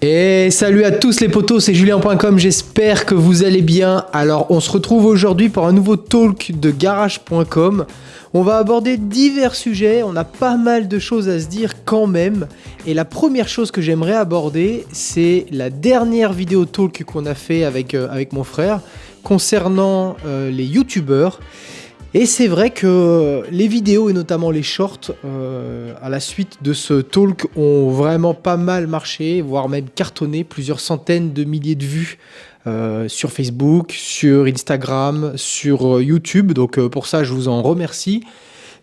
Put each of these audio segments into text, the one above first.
Et salut à tous les potos, c'est Julien.com, j'espère que vous allez bien. Alors on se retrouve aujourd'hui pour un nouveau talk de Garage.com. On va aborder divers sujets, on a pas mal de choses à se dire quand même. Et la première chose que j'aimerais aborder, c'est la dernière vidéo talk qu'on a fait avec mon frère concernant les youtubeurs. Et c'est vrai que les vidéos et notamment les shorts à la suite de ce talk ont vraiment pas mal marché, voire même cartonné, plusieurs centaines de milliers de vues sur Facebook, sur Instagram, sur YouTube. Donc pour ça, je vous en remercie.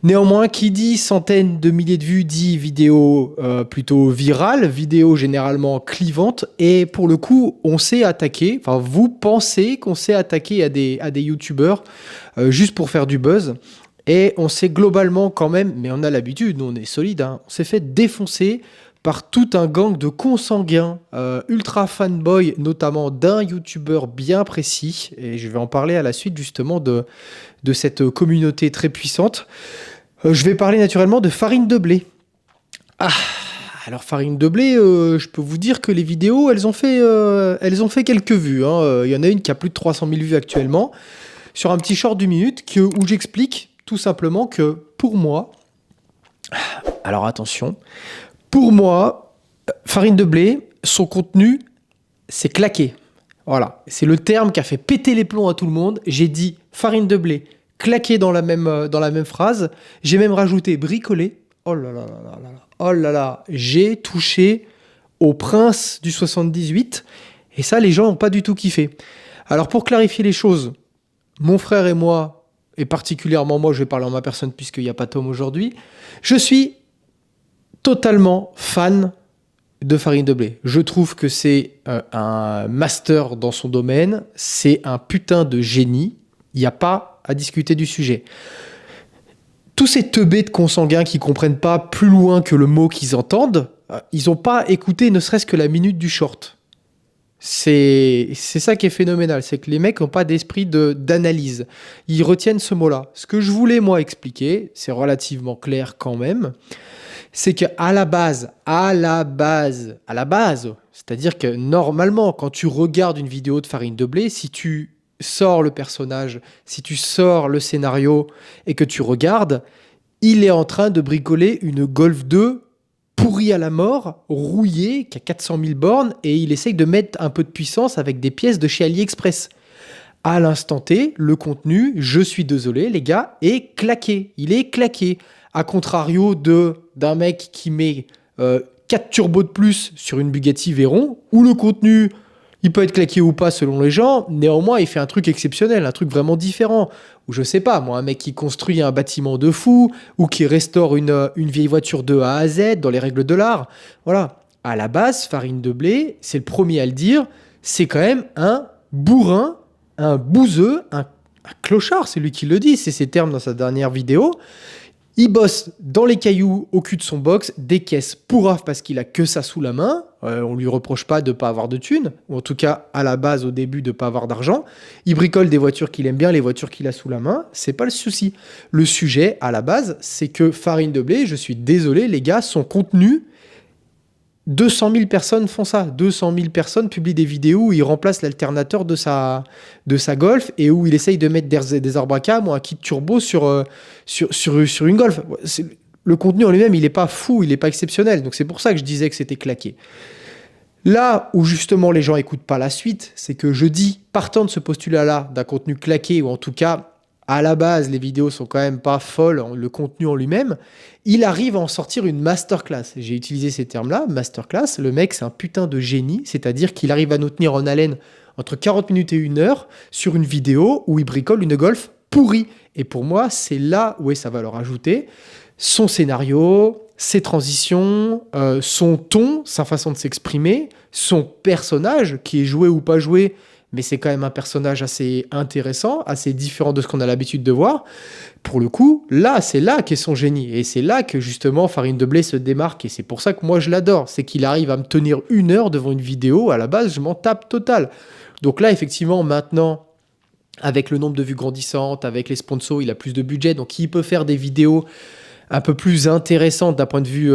Néanmoins, qui dit centaines de milliers de vues dit vidéo plutôt virale, vidéo généralement clivante. Et pour le coup, on s'est attaqué, enfin vous pensez qu'on s'est attaqué à des youtubeurs juste pour faire du buzz. Et on s'est globalement quand même, mais on a l'habitude, nous on est solide, hein, on s'est fait défoncer par tout un gang de consanguins, ultra fanboy, notamment d'un youtubeur bien précis. Et je vais en parler à la suite justement de cette communauté très puissante. Je vais parler naturellement de Farine de Blé. Ah, alors Farine de Blé, je peux vous dire que les vidéos, elles ont fait quelques vues, hein. Il y en a une qui a plus de 300 000 vues actuellement, sur un petit short d'une minute où j'explique tout simplement que pour moi, alors attention, pour moi, Farine de Blé, son contenu, c'est claqué. Voilà, c'est le terme qui a fait péter les plombs à tout le monde. J'ai dit Farine de Blé, claqué dans la même phrase. J'ai même rajouté bricolé. Oh là là là là là là. Oh là là, j'ai touché au prince du 78. Et ça, les gens n'ont pas du tout kiffé. Alors pour clarifier les choses, mon frère et moi, et particulièrement moi, je vais parler en ma personne puisqu'il n'y a pas Tom aujourd'hui, je suis totalement fan de Farine de Blé. Je trouve que c'est un master dans son domaine, c'est un putain de génie, il n'y a pas à discuter du sujet. Tous ces teubés de consanguins qui comprennent pas plus loin que le mot qu'ils entendent, ils n'ont pas écouté ne serait-ce que la minute du short. C'est ça qui est phénoménal, c'est que les mecs n'ont pas d'esprit d'analyse. Ils retiennent ce mot-là. Ce que je voulais, moi, expliquer, c'est relativement clair quand même, c'est qu'à la base, c'est-à-dire que normalement, quand tu regardes une vidéo de Farine de Blé, si tu sors le personnage, si tu sors le scénario et que tu regardes, il est en train de bricoler une Golf 2 pourrie à la mort, rouillée, qui a 400 000 bornes, et il essaye de mettre un peu de puissance avec des pièces de chez AliExpress. À l'instant T, le contenu, je suis désolé les gars, est claqué. Il est claqué. A contrario d'un mec qui met 4 turbos de plus sur une Bugatti Veyron, où le contenu, il peut être claqué ou pas selon les gens, néanmoins il fait un truc exceptionnel, un truc vraiment différent. Ou je sais pas, moi, un mec qui construit un bâtiment de fou, ou qui restaure une vieille voiture de A à Z dans les règles de l'art. Voilà. À la base, Farine de Blé, c'est le premier à le dire, c'est quand même un bourrin, un bouseux, un clochard, c'est lui qui le dit, c'est ses termes dans sa dernière vidéo. Il bosse dans les cailloux au cul de son box, des caisses pourraves parce qu'il a que ça sous la main. On lui reproche pas de pas avoir de thunes, ou en tout cas à la base au début de pas avoir d'argent. Il bricole des voitures qu'il aime bien, les voitures qu'il a sous la main, c'est pas le souci. Le sujet à la base, c'est que Farine de Blé, je suis désolé les gars, son contenu, 200 000 personnes font ça. 200 000 personnes publient des vidéos où il remplace l'alternateur de sa Golf et où il essaye de mettre des arbres à cam ou un kit turbo sur une Golf. Le contenu en lui-même, il n'est pas fou, il n'est pas exceptionnel. Donc c'est pour ça que je disais que c'était claqué. Là où justement les gens n'écoutent pas la suite, c'est que je dis, partant de ce postulat-là, d'un contenu claqué, ou en tout cas, à la base, les vidéos sont quand même pas folles, le contenu en lui-même, il arrive à en sortir une masterclass. J'ai utilisé ces termes-là, masterclass. Le mec, c'est un putain de génie, c'est-à-dire qu'il arrive à nous tenir en haleine entre 40 minutes et 1 heure sur une vidéo où il bricole une Golf pourrie. Et pour moi, c'est là où est sa valeur ajoutée. Son scénario, ses transitions, son ton, sa façon de s'exprimer, son personnage, qui est joué ou pas joué, mais c'est quand même un personnage assez intéressant, assez différent de ce qu'on a l'habitude de voir. Pour le coup, là, c'est là qu'est son génie. Et c'est là que, justement, Farine de Blé se démarque. Et c'est pour ça que moi, je l'adore. C'est qu'il arrive à me tenir 1 heure devant une vidéo. À la base, je m'en tape total. Donc là, effectivement, maintenant, avec le nombre de vues grandissantes, avec les sponsors, il a plus de budget. Donc, il peut faire des vidéos un peu plus intéressante d'un point de vue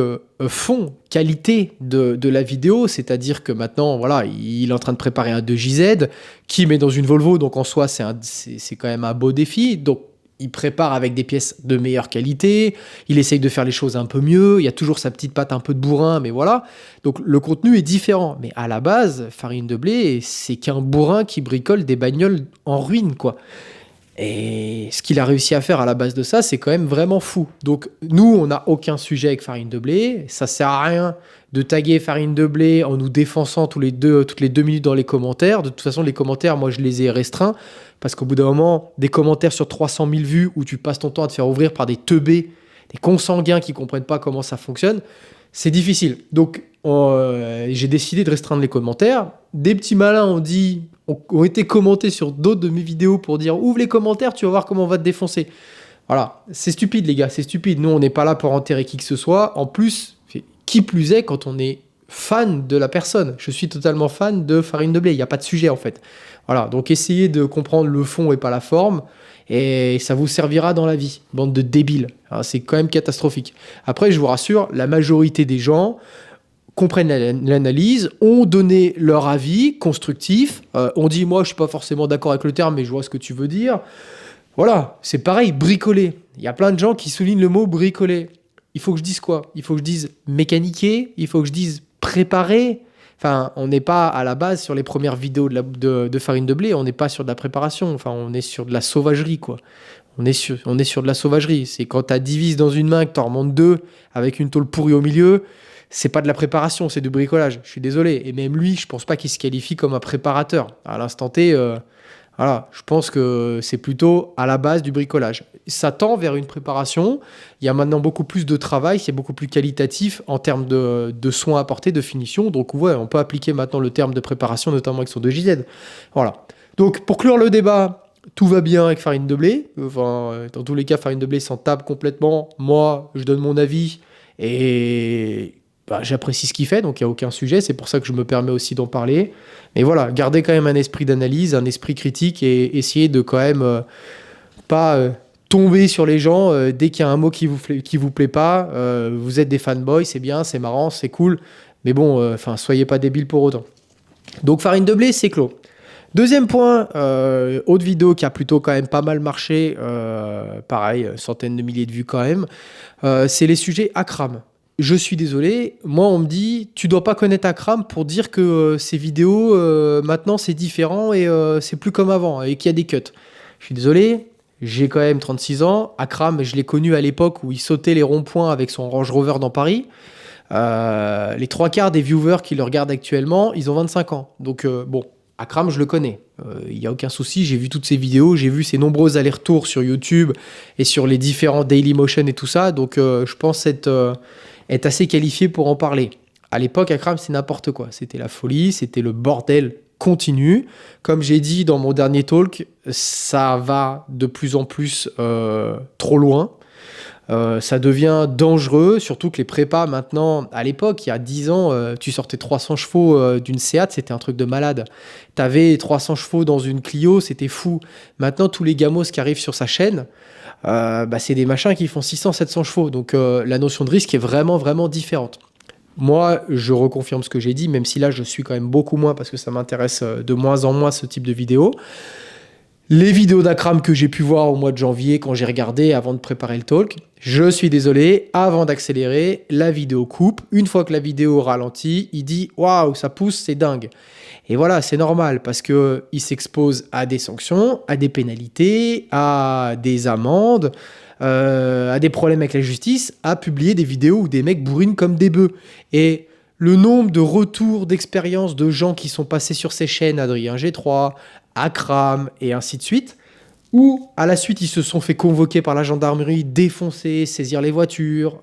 fond, qualité de la vidéo, c'est-à-dire que maintenant, voilà, il est en train de préparer un 2JZ qui met dans une Volvo, donc en soi, c'est quand même un beau défi. Donc, il prépare avec des pièces de meilleure qualité, il essaye de faire les choses un peu mieux, il y a toujours sa petite patte un peu de bourrin, mais voilà. Donc, le contenu est différent. Mais à la base, Farine de Blé, c'est qu'un bourrin qui bricole des bagnoles en ruine, quoi. Et ce qu'il a réussi à faire à la base de ça, c'est quand même vraiment fou. Donc nous, on n'a aucun sujet avec Farine de Blé. Ça sert à rien de taguer Farine de Blé en nous défonçant toutes les 2 minutes dans les commentaires. De toute façon, les commentaires, moi, je les ai restreints. Parce qu'au bout d'un moment, des commentaires sur 300 000 vues où tu passes ton temps à te faire ouvrir par des teubés, des consanguins qui comprennent pas comment ça fonctionne, c'est difficile. Donc j'ai décidé de restreindre les commentaires. Des petits malins ont été commentés sur d'autres de mes vidéos pour dire ouvre les commentaires, tu vas voir comment on va te défoncer. Voilà, c'est stupide les gars, c'est stupide. Nous, on n'est pas là pour enterrer qui que ce soit. En plus, qui plus est quand on est fan de la personne. Je suis totalement fan de Farine de Blé, il n'y a pas de sujet en fait. Voilà, donc essayez de comprendre le fond et pas la forme. Et ça vous servira dans la vie, bande de débiles. Alors, c'est quand même catastrophique. Après, je vous rassure, la majorité des gens comprennent l'analyse, ont donné leur avis constructif, ont dit moi je suis pas forcément d'accord avec le terme mais je vois ce que tu veux dire. Voilà, c'est pareil, bricoler. Il y a plein de gens qui soulignent le mot bricoler. Il faut que je dise quoi? Il faut que je dise mécaniquer, il faut que je dise préparer. Enfin, on n'est pas à la base sur les premières vidéos de Farine de Blé, on n'est pas sur de la préparation, enfin on est sur de la sauvagerie quoi. On est sur de la sauvagerie. C'est quand tu as 10 vis dans une main, que tu en remontes 2 avec une tôle pourrie au milieu, c'est pas de la préparation, c'est du bricolage. Je suis désolé. Et même lui, je pense pas qu'il se qualifie comme un préparateur. À l'instant T, voilà, je pense que c'est plutôt à la base du bricolage. Ça tend vers une préparation. Il y a maintenant beaucoup plus de travail, c'est beaucoup plus qualitatif en termes de soins apportés, de finition. Donc ouais, on peut appliquer maintenant le terme de préparation, notamment avec son 2JZ. Voilà. Donc pour clore le débat, tout va bien avec Farine de Blé. Enfin, dans tous les cas, Farine de Blé s'en tape complètement. Moi, je donne mon avis et j'apprécie ce qu'il fait, donc il n'y a aucun sujet. C'est pour ça que je me permets aussi d'en parler. Mais voilà, gardez quand même un esprit d'analyse, un esprit critique et essayez de quand même pas tomber sur les gens dès qu'il y a un mot qui vous plaît pas. Vous êtes des fanboys, c'est bien, c'est marrant, c'est cool. Mais bon, soyez pas débiles pour autant. Donc Farine de Blé, c'est clos. Deuxième point, autre vidéo qui a plutôt quand même pas mal marché, pareil, centaines de milliers de vues quand même, c'est les sujets Akram. Je suis désolé, moi on me dit tu dois pas connaître Akram pour dire que ces vidéos maintenant c'est différent et c'est plus comme avant et qu'il y a des cuts. Je suis désolé, j'ai quand même 36 ans, Akram je l'ai connu à l'époque où il sautait les ronds-points avec son Range Rover dans Paris. Les 3/4 des viewers qui le regardent actuellement, ils ont 25 ans. Donc bon, Akram je le connais, il n'y a aucun souci, j'ai vu toutes ses vidéos, j'ai vu ses nombreux allers-retours sur YouTube et sur les différents Dailymotion et tout ça, donc je pense être assez qualifié pour en parler. À l'époque, Akram, c'est n'importe quoi. C'était la folie, c'était le bordel continu. Comme j'ai dit dans mon dernier talk, ça va de plus en plus trop loin. Ça devient dangereux, surtout que les prépas maintenant, à l'époque, il y a 10 ans, tu sortais 300 chevaux d'une Seat, c'était un truc de malade. T'avais 300 chevaux dans une Clio, c'était fou. Maintenant, tous les gamos qui arrivent sur sa chaîne, c'est des machins qui font 600-700 chevaux. Donc la notion de risque est vraiment, vraiment différente. Moi, je reconfirme ce que j'ai dit, même si là, je suis quand même beaucoup moins parce que ça m'intéresse de moins en moins ce type de vidéo. Les vidéos d'Akram que j'ai pu voir au mois de janvier quand j'ai regardé avant de préparer le talk, je suis désolé, avant d'accélérer, la vidéo coupe. Une fois que la vidéo ralentit, il dit « Waouh, ça pousse, c'est dingue ». Et voilà, c'est normal parce qu'il s'expose à des sanctions, à des pénalités, à des amendes, à des problèmes avec la justice, à publier des vidéos où des mecs bourrinent comme des bœufs. Et le nombre de retours d'expérience de gens qui sont passés sur ces chaînes, Adrien G3, Akram et ainsi de suite, où à la suite ils se sont fait convoquer par la gendarmerie, défoncer, saisir les voitures,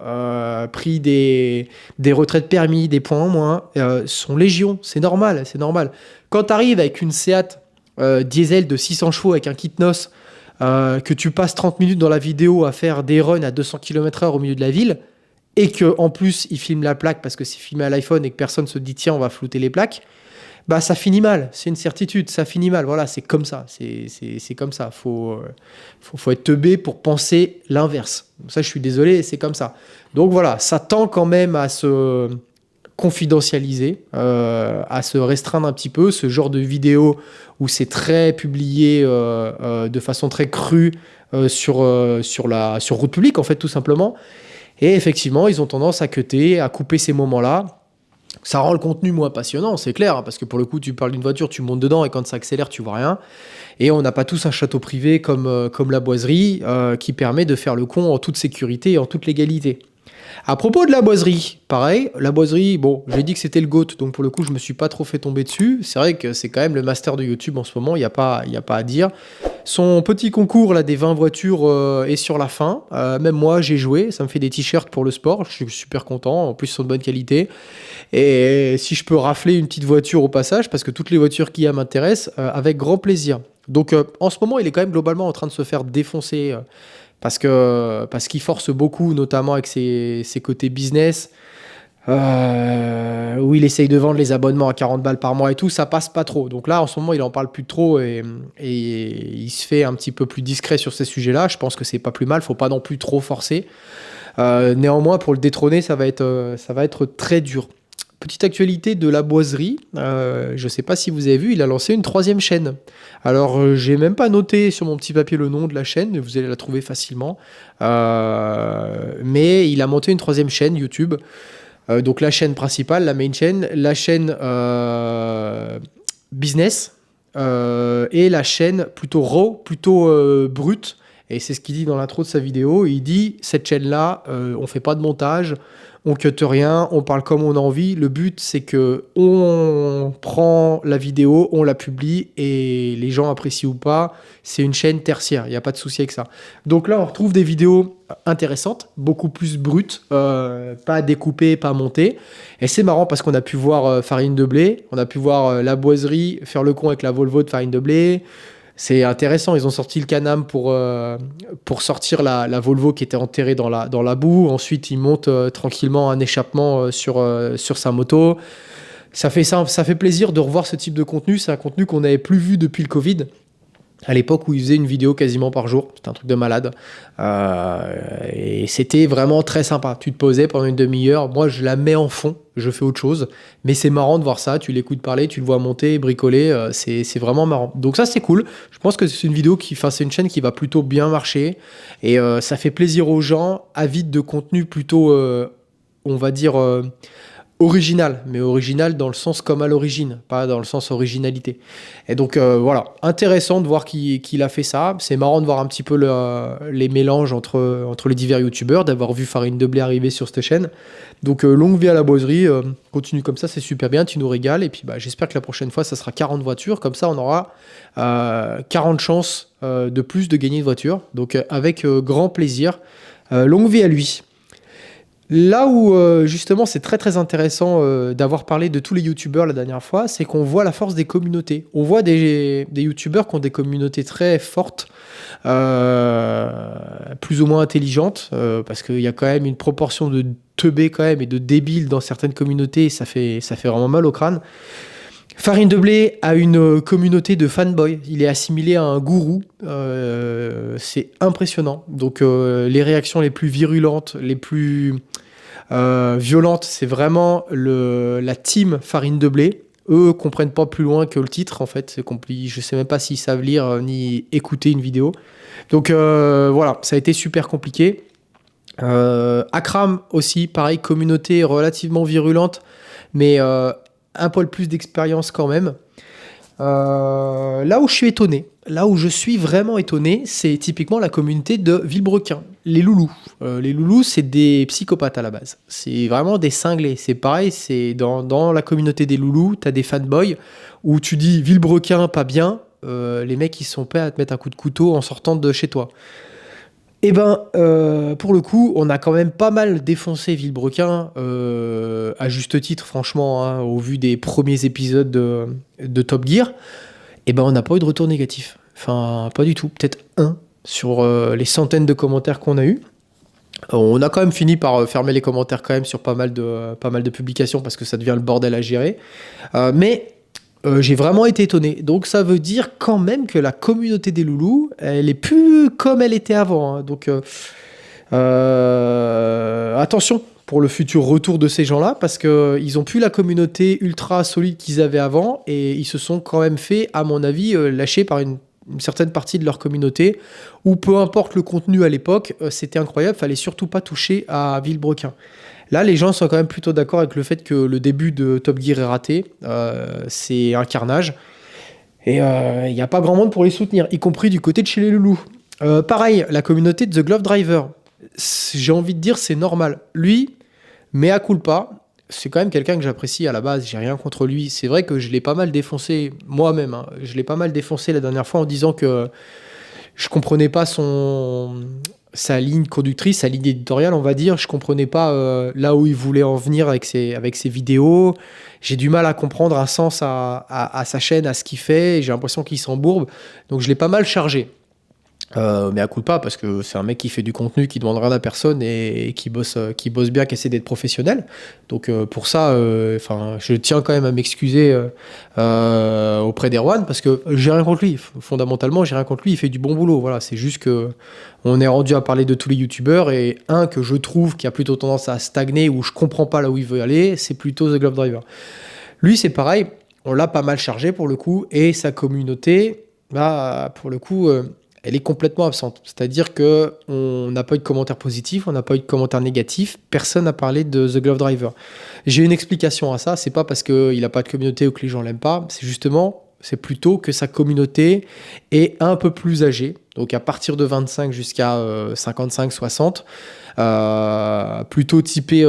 pris des retraits de permis, des points en moins, sont légion, c'est normal, c'est normal. Quand tu arrives avec une Seat diesel de 600 chevaux avec un kit noce, que tu passes 30 minutes dans la vidéo à faire des runs à 200 km/h au milieu de la ville, et qu'en plus ils filment la plaque parce que c'est filmé à l'iPhone et que personne se dit tiens on va flouter les plaques, bah ça finit mal, c'est une certitude, ça finit mal. Voilà, c'est comme ça, c'est comme ça. Faut être teubé pour penser l'inverse. Ça, je suis désolé, c'est comme ça. Donc voilà, ça tend quand même à se confidentialiser, à se restreindre un petit peu. Ce genre de vidéo où c'est très publié de façon très crue sur route publique, en fait, tout simplement. Et effectivement, ils ont tendance à cutter, à couper ces moments-là. Ça rend le contenu moins passionnant, c'est clair, hein, parce que pour le coup, tu parles d'une voiture, tu montes dedans et quand ça accélère, tu vois rien. Et on n'a pas tous un château privé comme la boiserie qui permet de faire le con en toute sécurité et en toute légalité. À propos de la boiserie, pareil, la boiserie, bon, j'ai dit que c'était le GOAT, donc pour le coup, je me suis pas trop fait tomber dessus. C'est vrai que c'est quand même le master de YouTube en ce moment, il y a pas à dire. Son petit concours là, des 20 voitures est sur la fin. Même moi, j'ai joué, ça me fait des t-shirts pour le sport, je suis super content, en plus, ils sont de bonne qualité. Et si je peux rafler une petite voiture au passage, parce que toutes les voitures qu'il y a m'intéressent, avec grand plaisir. Donc en ce moment, il est quand même globalement en train de se faire défoncer parce qu'il force beaucoup, notamment avec ses côtés business, où il essaye de vendre les abonnements à 40 balles par mois et tout, ça passe pas trop. Donc là, en ce moment, il en parle plus trop et il se fait un petit peu plus discret sur ces sujets-là. Je pense que c'est pas plus mal, faut pas non plus trop forcer. Néanmoins, pour le détrôner, ça va être très dur. Petite actualité de la boiserie, je ne sais pas si vous avez vu, il a lancé une troisième chaîne. Alors, j'ai même pas noté sur mon petit papier le nom de la chaîne, mais vous allez la trouver facilement. Mais il a monté une troisième chaîne YouTube. Donc la chaîne principale, la main chaîne, la chaîne business et la chaîne plutôt raw, plutôt brute. Et c'est ce qu'il dit dans l'intro de sa vidéo. Il dit, cette chaîne-là, on fait pas de montage, on cut rien, on parle comme on a envie. Le but, c'est que on prend la vidéo, on la publie et les gens apprécient ou pas. C'est une chaîne tertiaire, il n'y a pas de souci avec ça. Donc là, on retrouve des vidéos intéressantes, beaucoup plus brutes, pas découpées, pas montées. Et c'est marrant parce qu'on a pu voir Farine de Blé, on a pu voir la boiserie faire le con avec la Volvo de Farine de Blé. C'est intéressant, ils ont sorti le Can-Am pour sortir la Volvo qui était enterrée dans la boue. Ensuite, ils montent tranquillement un échappement sur sa moto. Ça fait plaisir de revoir ce type de contenu. C'est un contenu qu'on n'avait plus vu depuis le Covid. À l'époque où ils faisaient une vidéo quasiment par jour. C'était un truc de malade. Et c'était vraiment très sympa. Tu te posais pendant une demi-heure. Moi, je la mets en fond. Je fais autre chose. Mais c'est marrant de voir ça. Tu l'écoutes parler, tu le vois monter, bricoler. C'est vraiment marrant. Donc ça, c'est cool. Je pense que c'est une vidéo c'est une chaîne qui va plutôt bien marcher. Et ça fait plaisir aux gens avides de contenu plutôt, on va dire... original, mais original dans le sens comme à l'origine, pas dans le sens originalité. Et donc voilà, intéressant de voir qu'il a fait ça. C'est marrant de voir un petit peu les mélanges entre les divers youtubeurs, d'avoir vu Farine de Blé arriver sur cette chaîne. Donc longue vie à la boiserie, continue comme ça, c'est super bien, tu nous régales. Et puis j'espère que la prochaine fois, ça sera 40 voitures, comme ça on aura 40 chances de plus de gagner une voiture. Donc avec grand plaisir, longue vie à lui. Là où justement c'est très très intéressant d'avoir parlé de tous les youtubeurs la dernière fois, c'est qu'on voit la force des communautés. On voit des youtubeurs qui ont des communautés très fortes, plus ou moins intelligentes, parce qu'il y a quand même une proportion de teubés quand même et de débiles dans certaines communautés, et ça fait vraiment mal au crâne. Farine de Blé a une communauté de fanboys. Il est assimilé à un gourou. C'est impressionnant. Donc les réactions les plus virulentes, les plus violentes, c'est vraiment la team Farine de Blé. Eux comprennent pas plus loin que le titre en fait. Je sais même pas s'ils savent lire ni écouter une vidéo. Donc voilà, ça a été super compliqué. Akram aussi, pareil, communauté relativement virulente, mais un poil plus d'expérience quand même. Là où je suis étonné, là où je suis vraiment étonné, c'est typiquement la communauté de Villebrequin, les loulous. Les loulous, c'est des psychopathes à la base. C'est vraiment des cinglés. C'est pareil, c'est dans la communauté des loulous, t'as des fanboys où tu dis Villebrequin, pas bien. Les mecs, ils sont prêts à te mettre un coup de couteau en sortant de chez toi. Eh ben, pour le coup, on a quand même pas mal défoncé Villebrequin, à juste titre, franchement, hein, au vu des premiers épisodes de Top Gear. Eh ben, on n'a pas eu de retour négatif. Enfin, pas du tout. Peut-être un sur les centaines de commentaires qu'on a eu. On a quand même fini par fermer les commentaires quand même sur pas mal de publications parce que ça devient le bordel à gérer. Mais J'ai vraiment été étonné. Donc ça veut dire quand même que la communauté des loulous, elle est plus comme elle était avant, hein. Donc attention pour le futur retour de ces gens-là, parce qu'ils ont plus la communauté ultra solide qu'ils avaient avant, et ils se sont quand même fait, à mon avis, lâcher par une certaine partie de leur communauté, ou peu importe le contenu à l'époque, c'était incroyable, fallait surtout pas toucher à Villebrequin. Là, les gens sont quand même plutôt d'accord avec le fait que le début de Top Gear est raté. C'est un carnage. Et il n'y a pas grand monde pour les soutenir, y compris du côté de chez les loulous. Pareil, la communauté de The Glove Driver. J'ai envie de dire, c'est normal. Lui, mea culpa, c'est quand même quelqu'un que j'apprécie à la base. J'ai rien contre lui. C'est vrai que je l'ai pas mal défoncé moi-même, hein. Je l'ai pas mal défoncé la dernière fois en disant que je comprenais pas sa ligne conductrice, sa ligne éditoriale, on va dire. Je comprenais pas là où il voulait en venir avec ses vidéos. J'ai du mal à comprendre un sens à sa chaîne, à ce qu'il fait. J'ai l'impression qu'il s'embourbe. Donc je l'ai pas mal chargé. Mais à coup pas, parce que c'est un mec qui fait du contenu, qui demande rien à personne et qui bosse bien, qui essaie d'être professionnel. Donc pour ça, je tiens quand même à m'excuser auprès d'Erwan, parce que j'ai rien contre lui. Fondamentalement, j'ai rien contre lui. Il fait du bon boulot. Voilà, c'est juste que on est rendu à parler de tous les youtubeurs, et un que je trouve qui a plutôt tendance à stagner, où je comprends pas là où il veut aller, c'est plutôt The Glove Driver. Lui, c'est pareil. On l'a pas mal chargé pour le coup, et sa communauté, là, pour le coup. Elle est complètement absente. C'est-à-dire qu'on n'a pas eu de commentaires positifs, on n'a pas eu de commentaires négatifs, personne n'a parlé de The Glove Driver. J'ai une explication à ça, c'est pas parce qu'il n'a pas de communauté ou que les gens l'aiment pas, c'est plutôt que sa communauté est un peu plus âgée, donc à partir de 25 jusqu'à 55-60, plutôt typé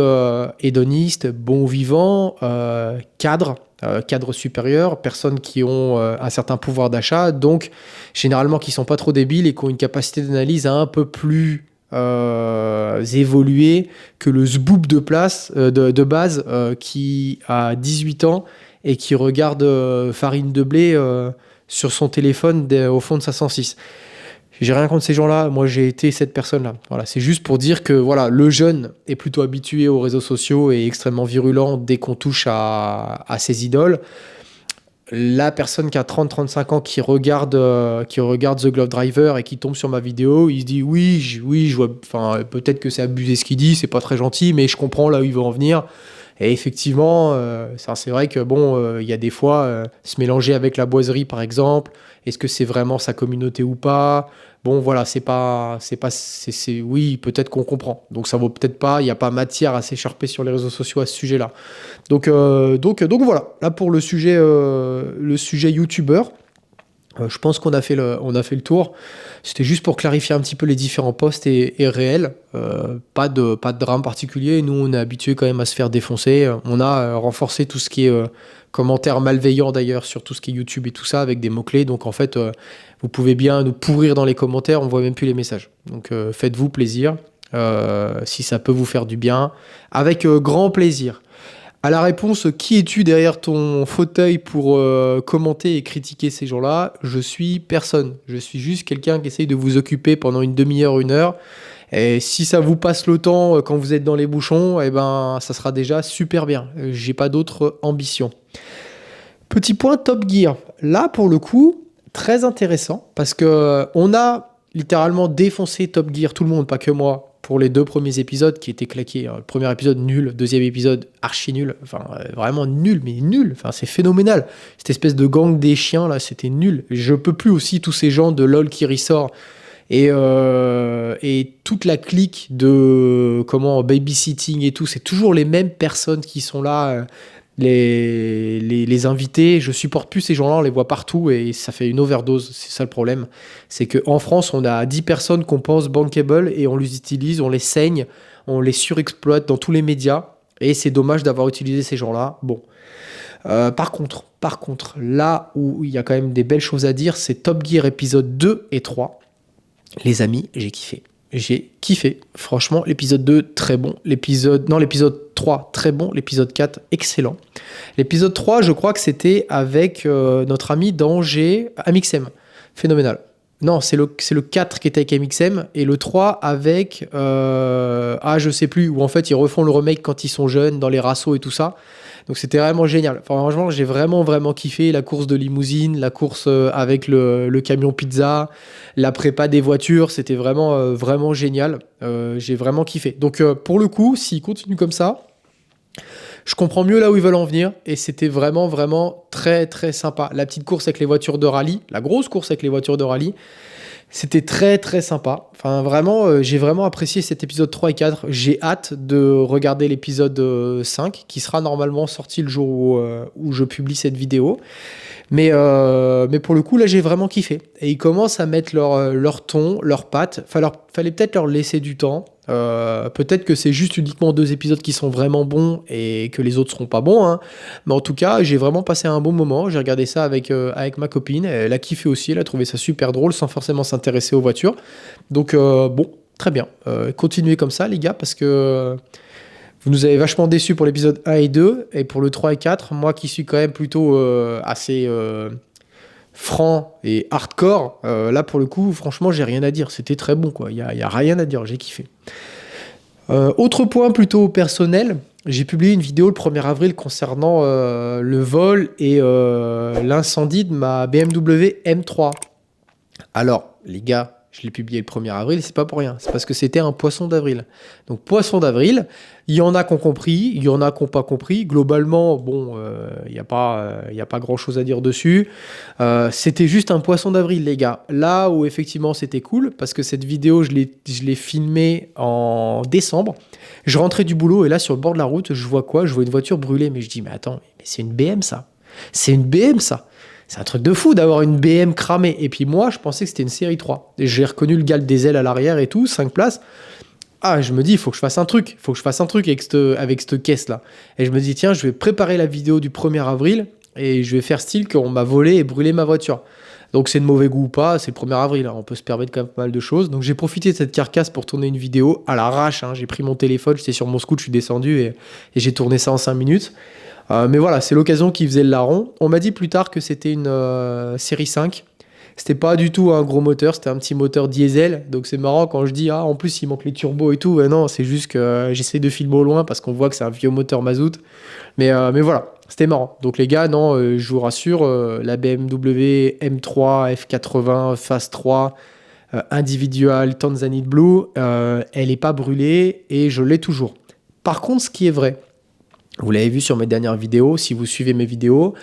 hédoniste, bon vivant, cadre supérieur, personnes qui ont un certain pouvoir d'achat, donc généralement qui sont pas trop débiles et qui ont une capacité d'analyse un peu plus évoluée que le zboob de base qui a 18 ans et qui regarde Farine de blé sur son téléphone au fond de sa 106. J'ai rien contre ces gens-là, moi j'ai été cette personne-là. Voilà, c'est juste pour dire que voilà, le jeune est plutôt habitué aux réseaux sociaux et extrêmement virulent dès qu'on touche à ses idoles. La personne qui a 30-35 ans qui regarde The Glove Driver et qui tombe sur ma vidéo, il se dit oui, je vois, enfin peut-être que c'est abusé ce qu'il dit, c'est pas très gentil, mais je comprends là où il veut en venir. Et effectivement, c'est vrai que bon, il y a des fois se mélanger avec la boiserie par exemple. Est-ce que c'est vraiment sa communauté ou pas? Bon, voilà, oui, peut-être qu'on comprend. Donc ça vaut peut-être pas. Il n'y a pas matière à s'écharper sur les réseaux sociaux à ce sujet-là. Donc voilà. Là pour le sujet youtubeur. Je pense qu'on a fait le tour. C'était juste pour clarifier un petit peu les différents postes et réels. Pas de drame particulier. Nous, on est habitué quand même à se faire défoncer. On a renforcé tout ce qui est commentaires malveillants d'ailleurs sur tout ce qui est YouTube et tout ça avec des mots-clés. Donc en fait, vous pouvez bien nous pourrir dans les commentaires. On voit même plus les messages. Donc faites-vous plaisir. Si ça peut vous faire du bien. Avec grand plaisir. À la réponse, qui es-tu derrière ton fauteuil pour commenter et critiquer ces gens-là? Je suis personne. Je suis juste quelqu'un qui essaye de vous occuper pendant une demi-heure, une heure. Et si ça vous passe le temps quand vous êtes dans les bouchons, eh ben, ça sera déjà super bien. J'ai pas d'autre ambition. Petit point Top Gear. Là, pour le coup, très intéressant parce que on a littéralement défoncé Top Gear, tout le monde, pas que moi, pour les 2 premiers épisodes qui étaient claqués. Le premier épisode nul, deuxième épisode archi nul, enfin vraiment nul, mais nul, enfin c'est phénoménal. Cette espèce de gang des chiens là, c'était nul. Je peux plus aussi tous ces gens de LOL qui ressort et toute la clique de babysitting et tout, c'est toujours les mêmes personnes qui sont là. Les invités, je supporte plus ces gens-là, on les voit partout et ça fait une overdose, c'est ça le problème. C'est qu'en France, on a 10 personnes qu'on pense bankable et on les utilise, on les saigne, on les surexploite dans tous les médias et c'est dommage d'avoir utilisé ces gens-là. Bon. Par contre, là où il y a quand même des belles choses à dire, c'est Top Gear épisode 2 et 3. Les amis, j'ai kiffé. J'ai kiffé. Franchement, l'épisode 2, très bon. L'épisode 3, très bon. L'épisode 4, excellent. L'épisode 3, je crois que c'était avec notre ami d'Angers, Amixem. Phénoménal. Non, c'est le 4 qui était avec Amixem et le 3 avec... je sais plus, où en fait ils refont le remake quand ils sont jeunes, dans les rassos et tout ça. Donc c'était vraiment génial. Enfin, franchement, j'ai vraiment kiffé la course de limousine, la course avec le camion pizza, la prépa des voitures. C'était vraiment génial. J'ai vraiment kiffé. Donc pour le coup, s'ils continuent comme ça, je comprends mieux là où ils veulent en venir et c'était vraiment très sympa. La petite course avec les voitures de rallye, la grosse course avec les voitures de rallye, c'était très sympa. Enfin vraiment, j'ai vraiment apprécié cet épisode 3 et 4. J'ai hâte de regarder l'épisode 5 qui sera normalement sorti le jour où je publie cette vidéo. Mais pour le coup, là, j'ai vraiment kiffé. Et ils commencent à mettre leur ton, leurs pattes. Fallait peut-être leur laisser du temps. Peut-être que c'est juste uniquement 2 épisodes qui sont vraiment bons et que les autres seront pas bons, hein. Mais en tout cas, j'ai vraiment passé un bon moment. J'ai regardé ça avec ma copine. Elle a kiffé aussi. Elle a trouvé ça super drôle sans forcément s'intéresser aux voitures. Donc, bon, très bien. Continuez comme ça, les gars, parce que vous nous avez vachement déçus pour l'épisode 1 et 2, et pour le 3 et 4, moi qui suis quand même plutôt assez franc et hardcore, là pour le coup, franchement, j'ai rien à dire. C'était très bon, quoi. Y a rien à dire, j'ai kiffé. Autre point plutôt personnel, j'ai publié une vidéo le 1er avril concernant le vol et l'incendie de ma BMW M3. Alors, les gars, je l'ai publié le 1er avril, c'est pas pour rien. C'est parce que c'était un poisson d'avril. Donc, poisson d'avril, il y en a qui ont compris, il y en a qui n'ont pas compris. Globalement, bon, il n'y a pas grand-chose à dire dessus. C'était juste un poisson d'avril, les gars. Là où, effectivement, c'était cool, parce que cette vidéo, je l'ai filmée en décembre. Je rentrais du boulot, et là, sur le bord de la route, je vois quoi? Je vois une voiture brûlée. Mais je dis, mais attends, mais c'est une BM, ça. C'est une BM, ça. C'est un truc de fou d'avoir une BM cramée. Et puis moi, je pensais que c'était une série 3. Et j'ai reconnu le galbe des ailes à l'arrière et tout, 5 places. Ah, je me dis, il faut que je fasse un truc. Il faut que je fasse un truc avec cette caisse-là. Et je me dis, tiens, je vais préparer la vidéo du 1er avril et je vais faire style qu'on m'a volé et brûlé ma voiture. Donc c'est de mauvais goût ou pas, c'est le 1er avril. Hein. On peut se permettre quand même pas mal de choses. Donc j'ai profité de cette carcasse pour tourner une vidéo à l'arrache. Hein. J'ai pris mon téléphone, j'étais sur mon scooter, je suis descendu et j'ai tourné ça en 5 minutes. Mais voilà, c'est l'occasion qui faisait le larron. On m'a dit plus tard que c'était une série 5. C'était pas du tout un gros moteur, c'était un petit moteur diesel. Donc c'est marrant quand je dis, ah, en plus il manque les turbos et tout. Non, c'est juste que j'essaie de filmer au loin parce qu'on voit que c'est un vieux moteur mazout. Mais voilà, c'était marrant. Donc les gars, non, je vous rassure, la BMW M3 F80 Phase 3 individual Tanzanite Blue, elle n'est pas brûlée et je l'ai toujours. Par contre, ce qui est vrai, vous l'avez vu sur mes dernières vidéos, si vous suivez mes vidéos,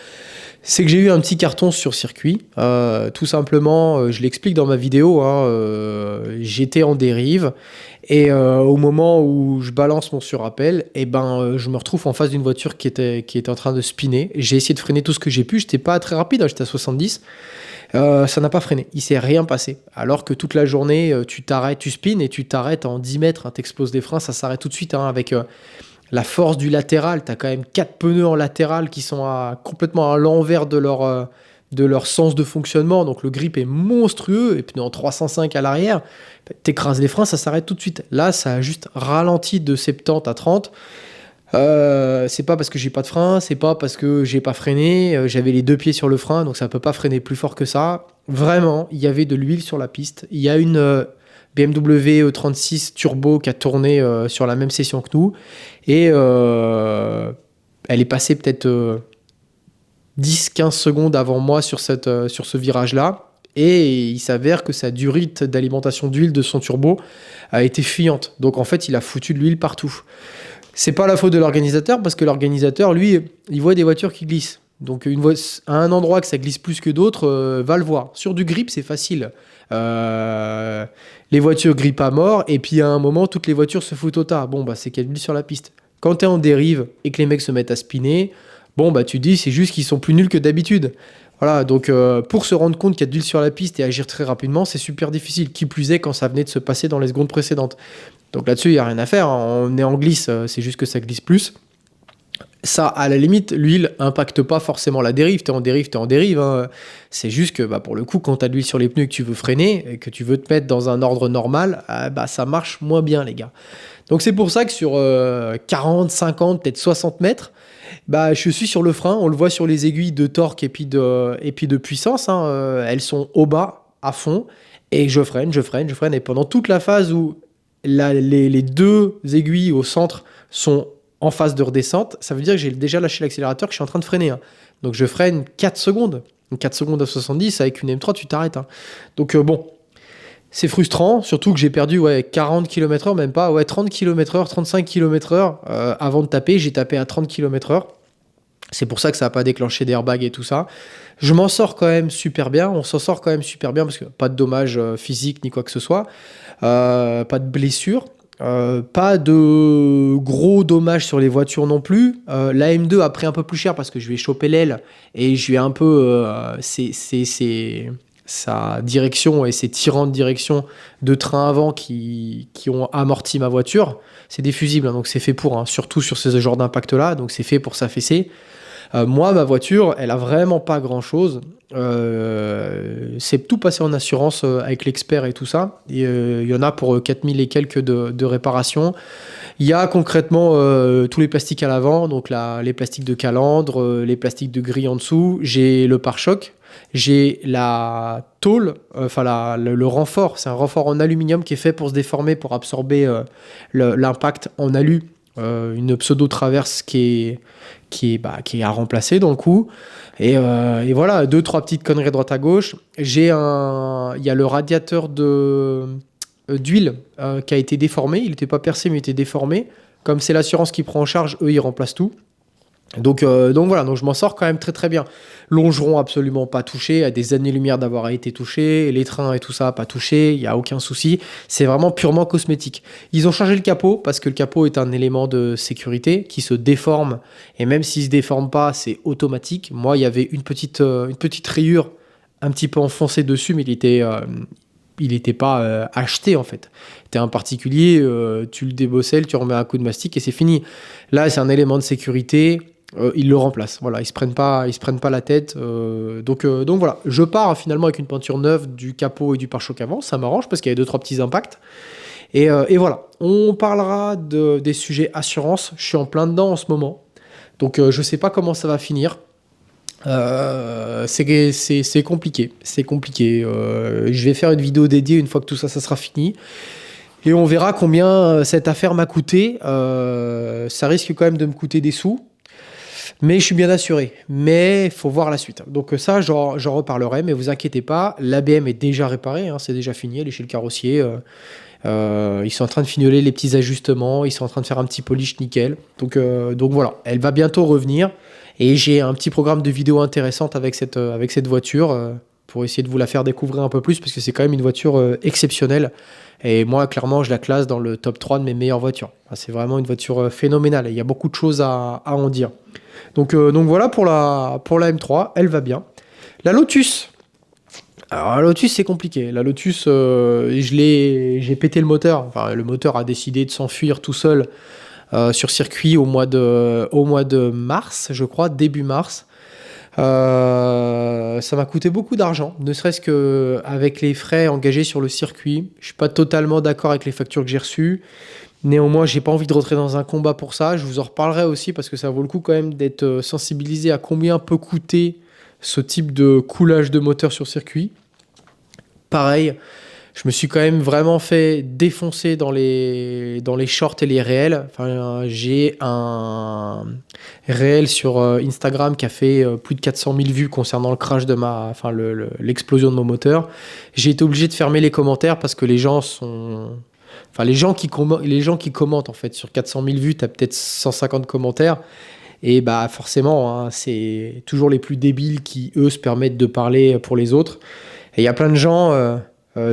c'est que j'ai eu un petit carton sur circuit. Tout simplement, je l'explique dans ma vidéo, hein, j'étais en dérive et au moment où je balance mon surappel, je me retrouve en face d'une voiture qui était en train de spinner. J'ai essayé de freiner tout ce que j'ai pu, j'étais pas très rapide, hein, j'étais à 70. Ça n'a pas freiné, il s'est rien passé. Alors que toute la journée, tu t'arrêtes, tu spins et tu t'arrêtes en 10 mètres, hein, t'exploses des freins, ça s'arrête tout de suite, hein, avec la force du latéral. Tu as quand même 4 pneus en latéral qui sont complètement à l'envers de leur sens de fonctionnement. Donc le grip est monstrueux. Et pneus en 305 à l'arrière, t'écrases les freins, ça s'arrête tout de suite. Là, ça a juste ralenti de 70 à 30. C'est pas parce que j'ai pas de frein, c'est pas parce que j'ai pas freiné, j'avais les 2 pieds sur le frein, donc ça peut pas freiner plus fort que ça. Vraiment, il y avait de l'huile sur la piste. Il y a une BMW E36 Turbo qui a tourné sur la même session que nous, et elle est passée peut-être 10-15 secondes avant moi sur ce virage-là, et il s'avère que sa durée d'alimentation d'huile de son turbo a été fuyante. Donc en fait, il a foutu de l'huile partout. C'est pas la faute de l'organisateur, parce que l'organisateur, lui, il voit des voitures qui glissent. Donc à un endroit que ça glisse plus que d'autres, va le voir. Sur du grip, c'est facile. Les voitures grippent à mort, et puis à un moment, toutes les voitures se foutent au tas. Bon, c'est qu'il y a de l'huile sur la piste. Quand t'es en dérive et que les mecs se mettent à spinner, tu dis, c'est juste qu'ils sont plus nuls que d'habitude. Voilà, donc pour se rendre compte qu'il y a de l'huile sur la piste et agir très rapidement, c'est super difficile. Qui plus est quand ça venait de se passer dans les secondes précédentes. Donc là-dessus, il n'y a rien à faire. On est en glisse, c'est juste que ça glisse plus. Ça, à la limite, l'huile impacte pas forcément la dérive. T'es en dérive. Hein. C'est juste que pour le coup, quand t'as de l'huile sur les pneus et que tu veux freiner, et que tu veux te mettre dans un ordre normal, ça marche moins bien, les gars. Donc c'est pour ça que sur 40, 50, peut-être 60 mètres, je suis sur le frein. On le voit sur les aiguilles de torque et puis de puissance. Hein. Elles sont au bas, à fond. Et je freine. Et pendant toute la phase où les 2 aiguilles au centre sont en phase de redescente, ça veut dire que j'ai déjà lâché l'accélérateur, que je suis en train de freiner. Hein. Donc je freine 4 secondes. 4 secondes à 70, avec une M3, tu t'arrêtes. Hein. Donc bon, c'est frustrant, surtout que j'ai perdu 40 km/h, même pas, 30 km/h, 35 km/h. Avant de taper, j'ai tapé à 30 km/h. C'est pour ça que ça n'a pas déclenché d'airbag et tout ça. Je m'en sors quand même super bien. On s'en sort quand même super bien parce que pas de dommages physiques ni quoi que ce soit. Pas de blessures. Pas de gros dommages sur les voitures non plus. La M2 a pris un peu plus cher parce que je lui ai chopé l'aile et je lui ai un peu... sa direction et ses tirants de direction de train avant qui ont amorti ma voiture. C'est des fusibles, hein, donc c'est fait pour, hein, surtout sur ce genre d'impact-là, donc c'est fait pour s'affaisser. Moi, ma voiture, elle a vraiment pas grand-chose. C'est tout passé en assurance avec l'expert et tout ça. Il y en a pour 4000 et quelques de réparation. Il y a concrètement tous les plastiques à l'avant, donc les plastiques de calandre, les plastiques de grille en dessous. J'ai le pare-choc. J'ai la tôle, le renfort. C'est un renfort en aluminium qui est fait pour se déformer, pour absorber l'impact en alu. Une pseudo-traverse qui est à remplacer dans le coup. Et voilà, 2-3 petites conneries à droite à gauche. Il y a le radiateur d'huile qui a été déformé. Il n'était pas percé, mais il était déformé. Comme c'est l'assurance qui prend en charge, eux, ils remplacent tout. Donc voilà, donc je m'en sors quand même très très bien. Longeron absolument pas touché, à des années-lumière d'avoir été touché, les trains et tout ça pas touché, il n'y a aucun souci. C'est vraiment purement cosmétique. Ils ont changé le capot parce que le capot est un élément de sécurité qui se déforme et même s'il se déforme pas, c'est automatique. Moi, il y avait une petite rayure un petit peu enfoncée dessus, mais il était pas acheté en fait. T'es un particulier, tu le débosselles, tu remets un coup de mastic et c'est fini. Là, c'est un élément de sécurité. Ils le remplacent. Voilà, ils se prennent pas la tête. Donc voilà, je pars finalement avec une peinture neuve du capot et du pare-choc avant. Ça m'arrange parce qu'il y avait 2-3 petits impacts. Et voilà, on parlera des sujets assurance. Je suis en plein dedans en ce moment. Donc je sais pas comment ça va finir. C'est compliqué. C'est compliqué. Je vais faire une vidéo dédiée une fois que tout ça sera fini. Et on verra combien cette affaire m'a coûté. Ça risque quand même de me coûter des sous. Mais je suis bien assuré. Mais il faut voir la suite. Donc ça, j'en reparlerai. Mais vous inquiétez pas, l'ABM est déjà réparé. Hein, c'est déjà fini. Elle est chez le carrossier. Ils sont en train de fignoler les petits ajustements. Ils sont en train de faire un petit polish nickel. Donc voilà, elle va bientôt revenir. Et j'ai un petit programme de vidéo intéressante avec cette voiture pour essayer de vous la faire découvrir un peu plus. Parce que c'est quand même une voiture exceptionnelle. Et moi, clairement, je la classe dans le top 3 de mes meilleures voitures. C'est vraiment une voiture phénoménale. Et il y a beaucoup de choses à en dire. Donc voilà pour la M3, elle va bien. La Lotus. Alors la Lotus, c'est compliqué. La Lotus, j'ai pété le moteur. Enfin, le moteur a décidé de s'enfuir tout seul sur circuit au mois de mars, je crois, début mars. Ça m'a coûté beaucoup d'argent, ne serait-ce qu'avec les frais engagés sur le circuit. Je suis pas totalement d'accord avec les factures que j'ai reçues. Néanmoins, j'ai pas envie de rentrer dans un combat pour ça. Je vous en reparlerai aussi parce que ça vaut le coup quand même d'être sensibilisé à combien peut coûter ce type de coulage de moteur sur circuit. Pareil, je me suis quand même vraiment fait défoncer dans les shorts et les réels. Enfin, j'ai un réel sur Instagram qui a fait plus de 400 000 vues concernant le crash de l'explosion de mon moteur. J'ai été obligé de fermer les commentaires parce que les gens qui commentent en fait sur 400 000 vues, tu as peut-être 150 commentaires. Et bah forcément, hein, c'est toujours les plus débiles qui, eux, se permettent de parler pour les autres. Et il y a plein de gens,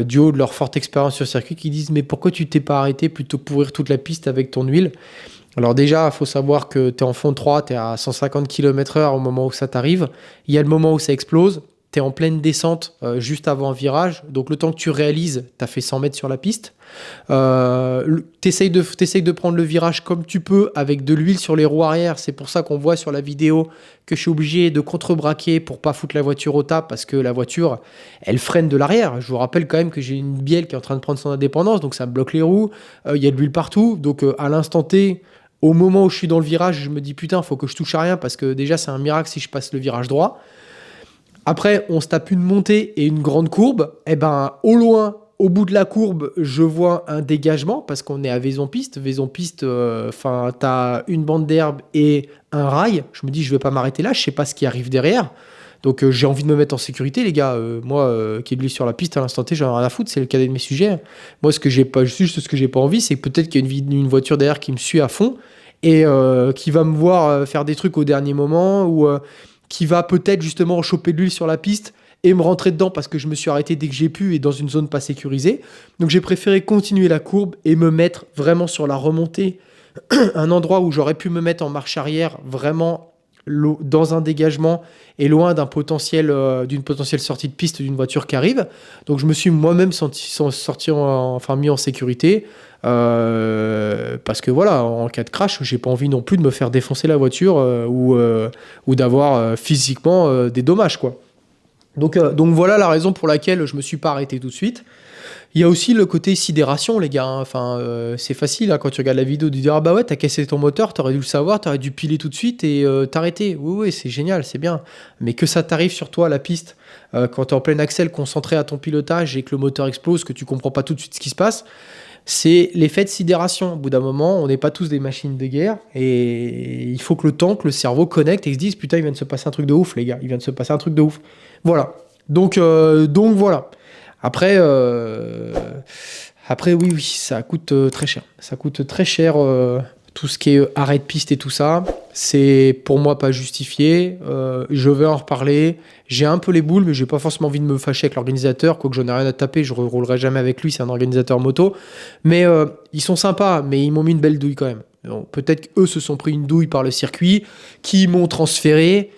du haut de leur forte expérience sur circuit, qui disent « Mais pourquoi tu t'es pas arrêté plutôt que pourrir toute la piste avec ton huile ?» Alors déjà, il faut savoir que tu es en fond 3, tu es à 150 km/h au moment où ça t'arrive. Il y a le moment où ça explose. Tu es en pleine descente juste avant un virage. Donc le temps que tu réalises, tu as fait 100 mètres sur la piste. T'essayes de prendre le virage comme tu peux avec de l'huile sur les roues arrière. C'est pour ça qu'on voit sur la vidéo que je suis obligé de contre-braquer pour pas foutre la voiture au tas parce que la voiture, elle freine de l'arrière. Je vous rappelle quand même que j'ai une bielle qui est en train de prendre son indépendance, donc ça me bloque les roues. Il y a de l'huile partout. Donc à l'instant T, au moment où je suis dans le virage, je me dis putain, faut que je touche à rien parce que déjà c'est un miracle si je passe le virage droit. Après, on se tape une montée et une grande courbe. Et ben, au loin, au bout de la courbe, je vois un dégagement parce qu'on est à Vaison-Piste. Vaison-Piste, t'as une bande d'herbe et un rail. Je me dis, je vais pas m'arrêter là, je sais pas ce qui arrive derrière. Donc j'ai envie de me mettre en sécurité, les gars. Moi, qui glisse sur la piste à l'instant T, j'en ai rien à foutre, c'est le cadet de mes sujets. Moi, juste ce que j'ai pas envie, c'est peut-être qu'il y a une voiture derrière qui me suit à fond et qui va me voir faire des trucs au dernier moment ou qui va peut-être justement choper de l'huile sur la piste et me rentrer dedans parce que je me suis arrêté dès que j'ai pu et dans une zone pas sécurisée. Donc j'ai préféré continuer la courbe et me mettre vraiment sur la remontée, un endroit où j'aurais pu me mettre en marche arrière, vraiment dans un dégagement et loin d'une potentielle sortie de piste d'une voiture qui arrive. Donc je me suis moi-même mis en sécurité parce que voilà, en cas de crash, j'ai pas envie non plus de me faire défoncer la voiture ou d'avoir physiquement des dommages, quoi. Donc voilà la raison pour laquelle je me suis pas arrêté tout de suite. Il y a aussi le côté sidération, les gars, hein. Enfin, c'est facile, hein, quand tu regardes la vidéo de dire ah bah ouais, t'as cassé ton moteur, t'aurais dû le savoir, t'aurais dû piler tout de suite et t'arrêter. Oui, c'est génial, c'est bien. Mais que ça t'arrive sur toi à la piste, quand t'es en plein accel, concentré à ton pilotage et que le moteur explose, que tu comprends pas tout de suite ce qui se passe, c'est l'effet de sidération. Au bout d'un moment, on n'est pas tous des machines de guerre et il faut que le cerveau connecte et se dise putain, il vient de se passer un truc de ouf, les gars, il vient de se passer un truc de ouf. Voilà. Donc voilà. Après, oui, ça coûte très cher. Ça coûte très cher, tout ce qui est arrêt de piste et tout ça. C'est pour moi pas justifié. Je vais en reparler. J'ai un peu les boules, mais j'ai pas forcément envie de me fâcher avec l'organisateur. Quoique j'en ai rien à taper, je ne roulerai jamais avec lui, c'est un organisateur moto. Mais ils sont sympas, mais ils m'ont mis une belle douille quand même. Donc, peut-être qu'eux se sont pris une douille par le circuit, qui m'ont transféré.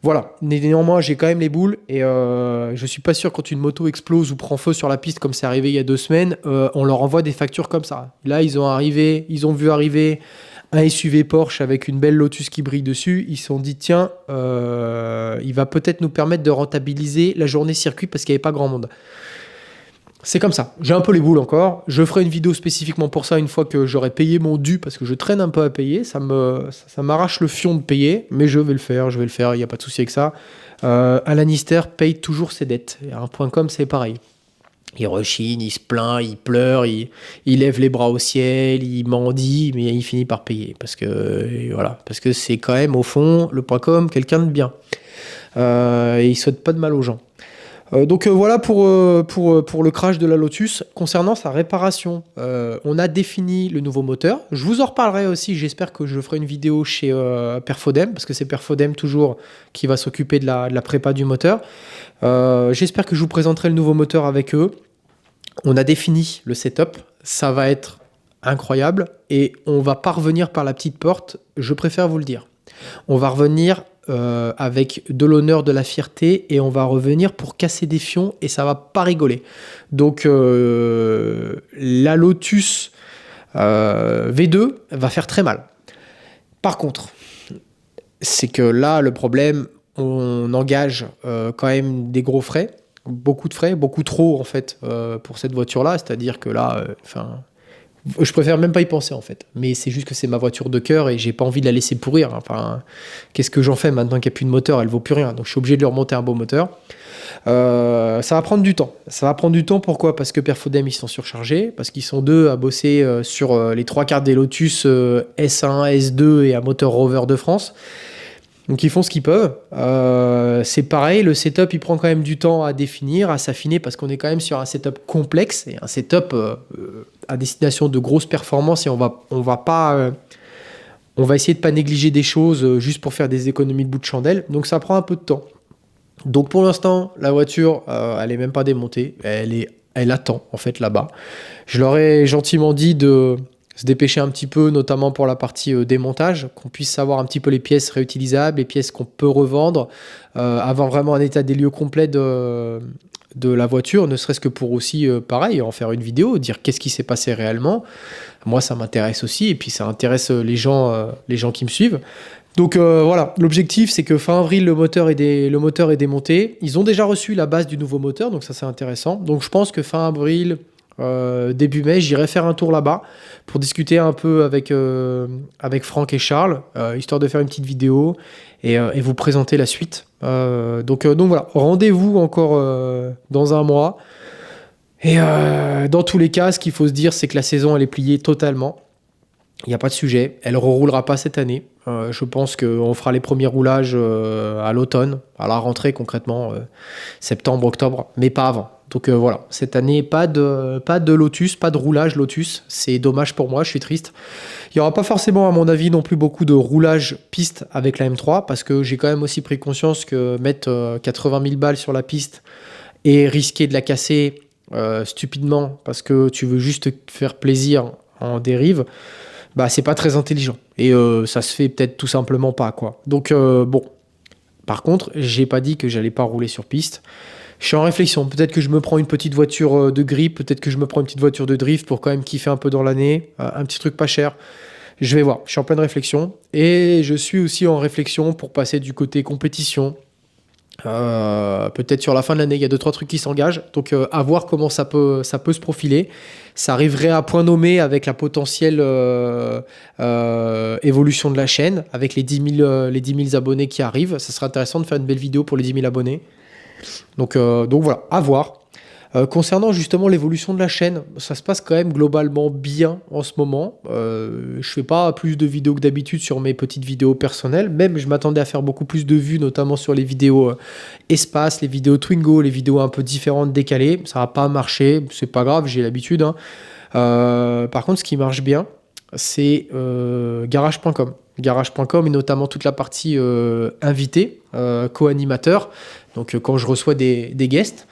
Voilà, néanmoins j'ai quand même les boules et je suis pas sûr quand une moto explose ou prend feu sur la piste comme c'est arrivé il y a 2 semaines, on leur envoie des factures comme ça. Là ils ont vu arriver un SUV Porsche avec une belle Lotus qui brille dessus, ils se sont dit tiens, il va peut-être nous permettre de rentabiliser la journée circuit parce qu'il n'y avait pas grand monde. C'est comme ça, j'ai un peu les boules encore, je ferai une vidéo spécifiquement pour ça une fois que j'aurai payé mon dû parce que je traîne un peu à payer, ça m'arrache le fion de payer, mais je vais le faire, il n'y a pas de souci avec ça. Alain Nister paye toujours ses dettes, et un point com c'est pareil. Il rechigne, il se plaint, il pleure, il lève les bras au ciel, il mendie, mais il finit par payer parce que c'est quand même au fond, le point com, quelqu'un de bien. Et il souhaite pas de mal aux gens. Donc voilà pour le crash de la Lotus. Concernant sa réparation, on a défini le nouveau moteur. Je vous en reparlerai aussi, j'espère que je ferai une vidéo chez Perfodem, parce que c'est Perfodem toujours qui va s'occuper de la prépa du moteur. J'espère que je vous présenterai le nouveau moteur avec eux. On a défini le setup, ça va être incroyable et on va pas revenir par la petite porte, je préfère vous le dire. On va revenir avec de l'honneur, de la fierté et on va revenir pour casser des fions et ça va pas rigoler. Donc la Lotus V2 va faire très mal. Par contre, c'est que là le problème, on engage quand même des gros frais, beaucoup de frais, beaucoup trop en fait pour cette voiture-là, c'est-à-dire que là, je préfère même pas y penser en fait, mais c'est juste que c'est ma voiture de cœur et j'ai pas envie de la laisser pourrir. Enfin, qu'est-ce que j'en fais maintenant qu'il n'y a plus de moteur, elle vaut plus rien, donc je suis obligé de lui remonter un beau moteur. Ça va prendre du temps. Pourquoi ? Parce que Perfodem ils sont surchargés, parce qu'ils sont 2 à bosser sur les 3/4 des Lotus S1, S2 et un moteur Rover de France. Donc ils font ce qu'ils peuvent. C'est pareil, le setup il prend quand même du temps à définir, à s'affiner parce qu'on est quand même sur un setup complexe et un setup à destination de grosses performances et on va essayer de pas négliger des choses juste pour faire des économies de bout de chandelle. Donc ça prend un peu de temps. Donc pour l'instant, la voiture, elle est même pas démontée, elle attend en fait là-bas. Je leur ai gentiment dit de se dépêcher un petit peu, notamment pour la partie démontage, qu'on puisse savoir un petit peu les pièces réutilisables, les pièces qu'on peut revendre, avoir vraiment un état des lieux complet de la voiture, ne serait-ce que pour aussi, pareil, en faire une vidéo, dire qu'est-ce qui s'est passé réellement. Moi, ça m'intéresse aussi, et puis ça intéresse les gens qui me suivent. Donc voilà, l'objectif c'est que fin avril le moteur est démonté. Ils ont déjà reçu la base du nouveau moteur, donc ça c'est intéressant. Donc je pense que fin avril, début mai, j'irai faire un tour là-bas pour discuter un peu avec Franck et Charles, histoire de faire une petite vidéo et vous présenter la suite. Donc voilà, rendez-vous encore dans un mois. Et dans tous les cas, ce qu'il faut se dire, c'est que la saison, elle est pliée totalement. Il n'y a pas de sujet. Elle ne reroulera pas cette année. Je pense qu'on fera les premiers roulages à l'automne, à la rentrée concrètement, septembre, octobre, mais pas avant. Donc voilà, cette année, pas de Lotus, pas de roulage Lotus. C'est dommage pour moi, je suis triste. Il n'y aura pas forcément, à mon avis, non plus beaucoup de roulage piste avec la M3, parce que j'ai quand même aussi pris conscience que mettre 80 000 balles sur la piste et risquer de la casser stupidement parce que tu veux juste te faire plaisir en dérive, bah c'est pas très intelligent. Et ça se fait peut-être tout simplement pas, quoi. Donc bon. Par contre, j'ai pas dit que j'allais pas rouler sur piste. Je suis en réflexion. Peut-être que je me prends une petite voiture de grip, peut-être que je me prends une petite voiture de drift pour quand même kiffer un peu dans l'année. Un petit truc pas cher. Je vais voir. Je suis en pleine réflexion. Et je suis aussi en réflexion pour passer du côté compétition. Peut-être sur la fin de l'année, il y a 2-3 trucs qui s'engagent. Donc à voir comment ça peut se profiler. Ça arriverait à point nommé avec la potentielle évolution de la chaîne, avec les 10 000 abonnés qui arrivent. Ça serait intéressant de faire une belle vidéo pour les 10 000 abonnés. Donc voilà, à voir. Concernant justement l'évolution de la chaîne, ça se passe quand même globalement bien en ce moment. Je fais pas plus de vidéos que d'habitude sur mes petites vidéos personnelles. Même je m'attendais à faire beaucoup plus de vues, notamment sur les vidéos espace, les vidéos Twingo, les vidéos un peu différentes, décalées. Ça n'a pas marché, c'est pas grave, j'ai l'habitude, hein. Par contre, ce qui marche bien, c'est garage.com. Garage.com et notamment toute la partie invité, co-animateur. Donc quand je reçois des guests.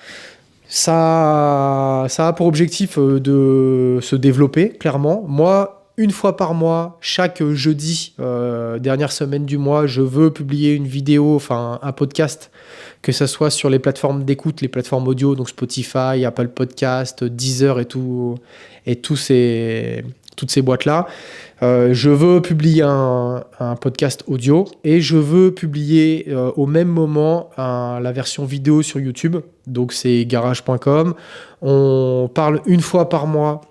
Ça a pour objectif de se développer, clairement. Moi, une fois par mois, chaque jeudi, dernière semaine du mois, je veux publier une vidéo, enfin un podcast, que ce soit sur les plateformes d'écoute, les plateformes audio, donc Spotify, Apple Podcast, Deezer et toutes ces boîtes-là. Je veux publier un podcast audio et je veux publier au même moment la version vidéo sur YouTube. Donc c'est garage.com. On parle une fois par mois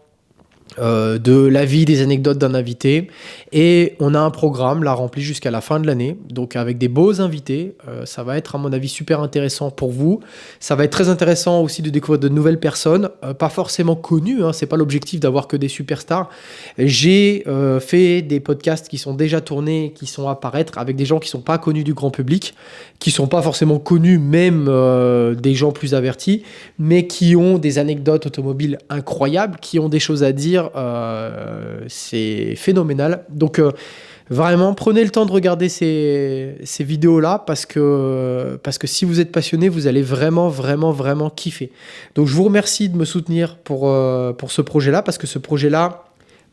de la vie, des anecdotes d'un invité. Et on a un programme là rempli jusqu'à la fin de l'année. Donc avec des beaux invités. Ça va être à mon avis super intéressant pour vous. Ça va être très intéressant aussi de découvrir de nouvelles personnes. Pas forcément connues, hein, c'est pas l'objectif d'avoir que des superstars. J'ai fait des podcasts qui sont déjà tournés, qui sont à paraître avec des gens qui sont pas connus du grand public, qui sont pas forcément connus même des gens plus avertis, mais qui ont des anecdotes automobiles incroyables, qui ont des choses à dire. C'est phénoménal. Donc vraiment, prenez le temps de regarder ces vidéos-là parce que si vous êtes passionné, vous allez vraiment, vraiment, vraiment kiffer. Donc je vous remercie de me soutenir pour ce projet-là parce que ce projet-là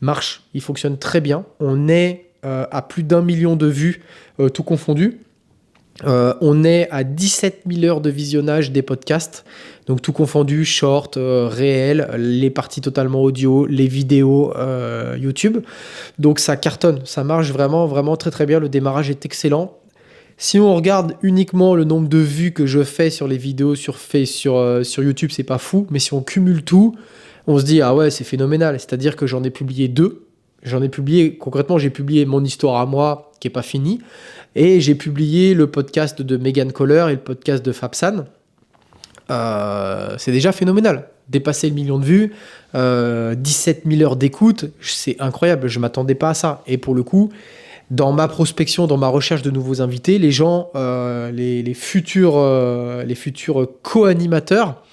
marche, il fonctionne très bien. On est à plus d'1 million de vues, tout confondu. On est à 17 000 heures de visionnage des podcasts, donc tout confondu, short, réel, les parties totalement audio, les vidéos YouTube. Donc ça cartonne, ça marche vraiment, vraiment très très bien. Le démarrage est excellent. Si on regarde uniquement le nombre de vues que je fais sur les vidéos sur YouTube, c'est pas fou. Mais si on cumule tout, on se dit ah ouais, c'est phénoménal. C'est-à-dire que j'en ai publié 2. Concrètement, j'ai publié mon histoire à moi, qui est pas finie. Et j'ai publié le podcast de Megan Kohler et le podcast de Fabsan. C'est déjà phénoménal. Dépasser le million de vues, 17 000 heures d'écoute, c'est incroyable. Je ne m'attendais pas à ça. Et pour le coup, dans ma prospection, dans ma recherche de nouveaux invités, les gens, les futurs co-animateurs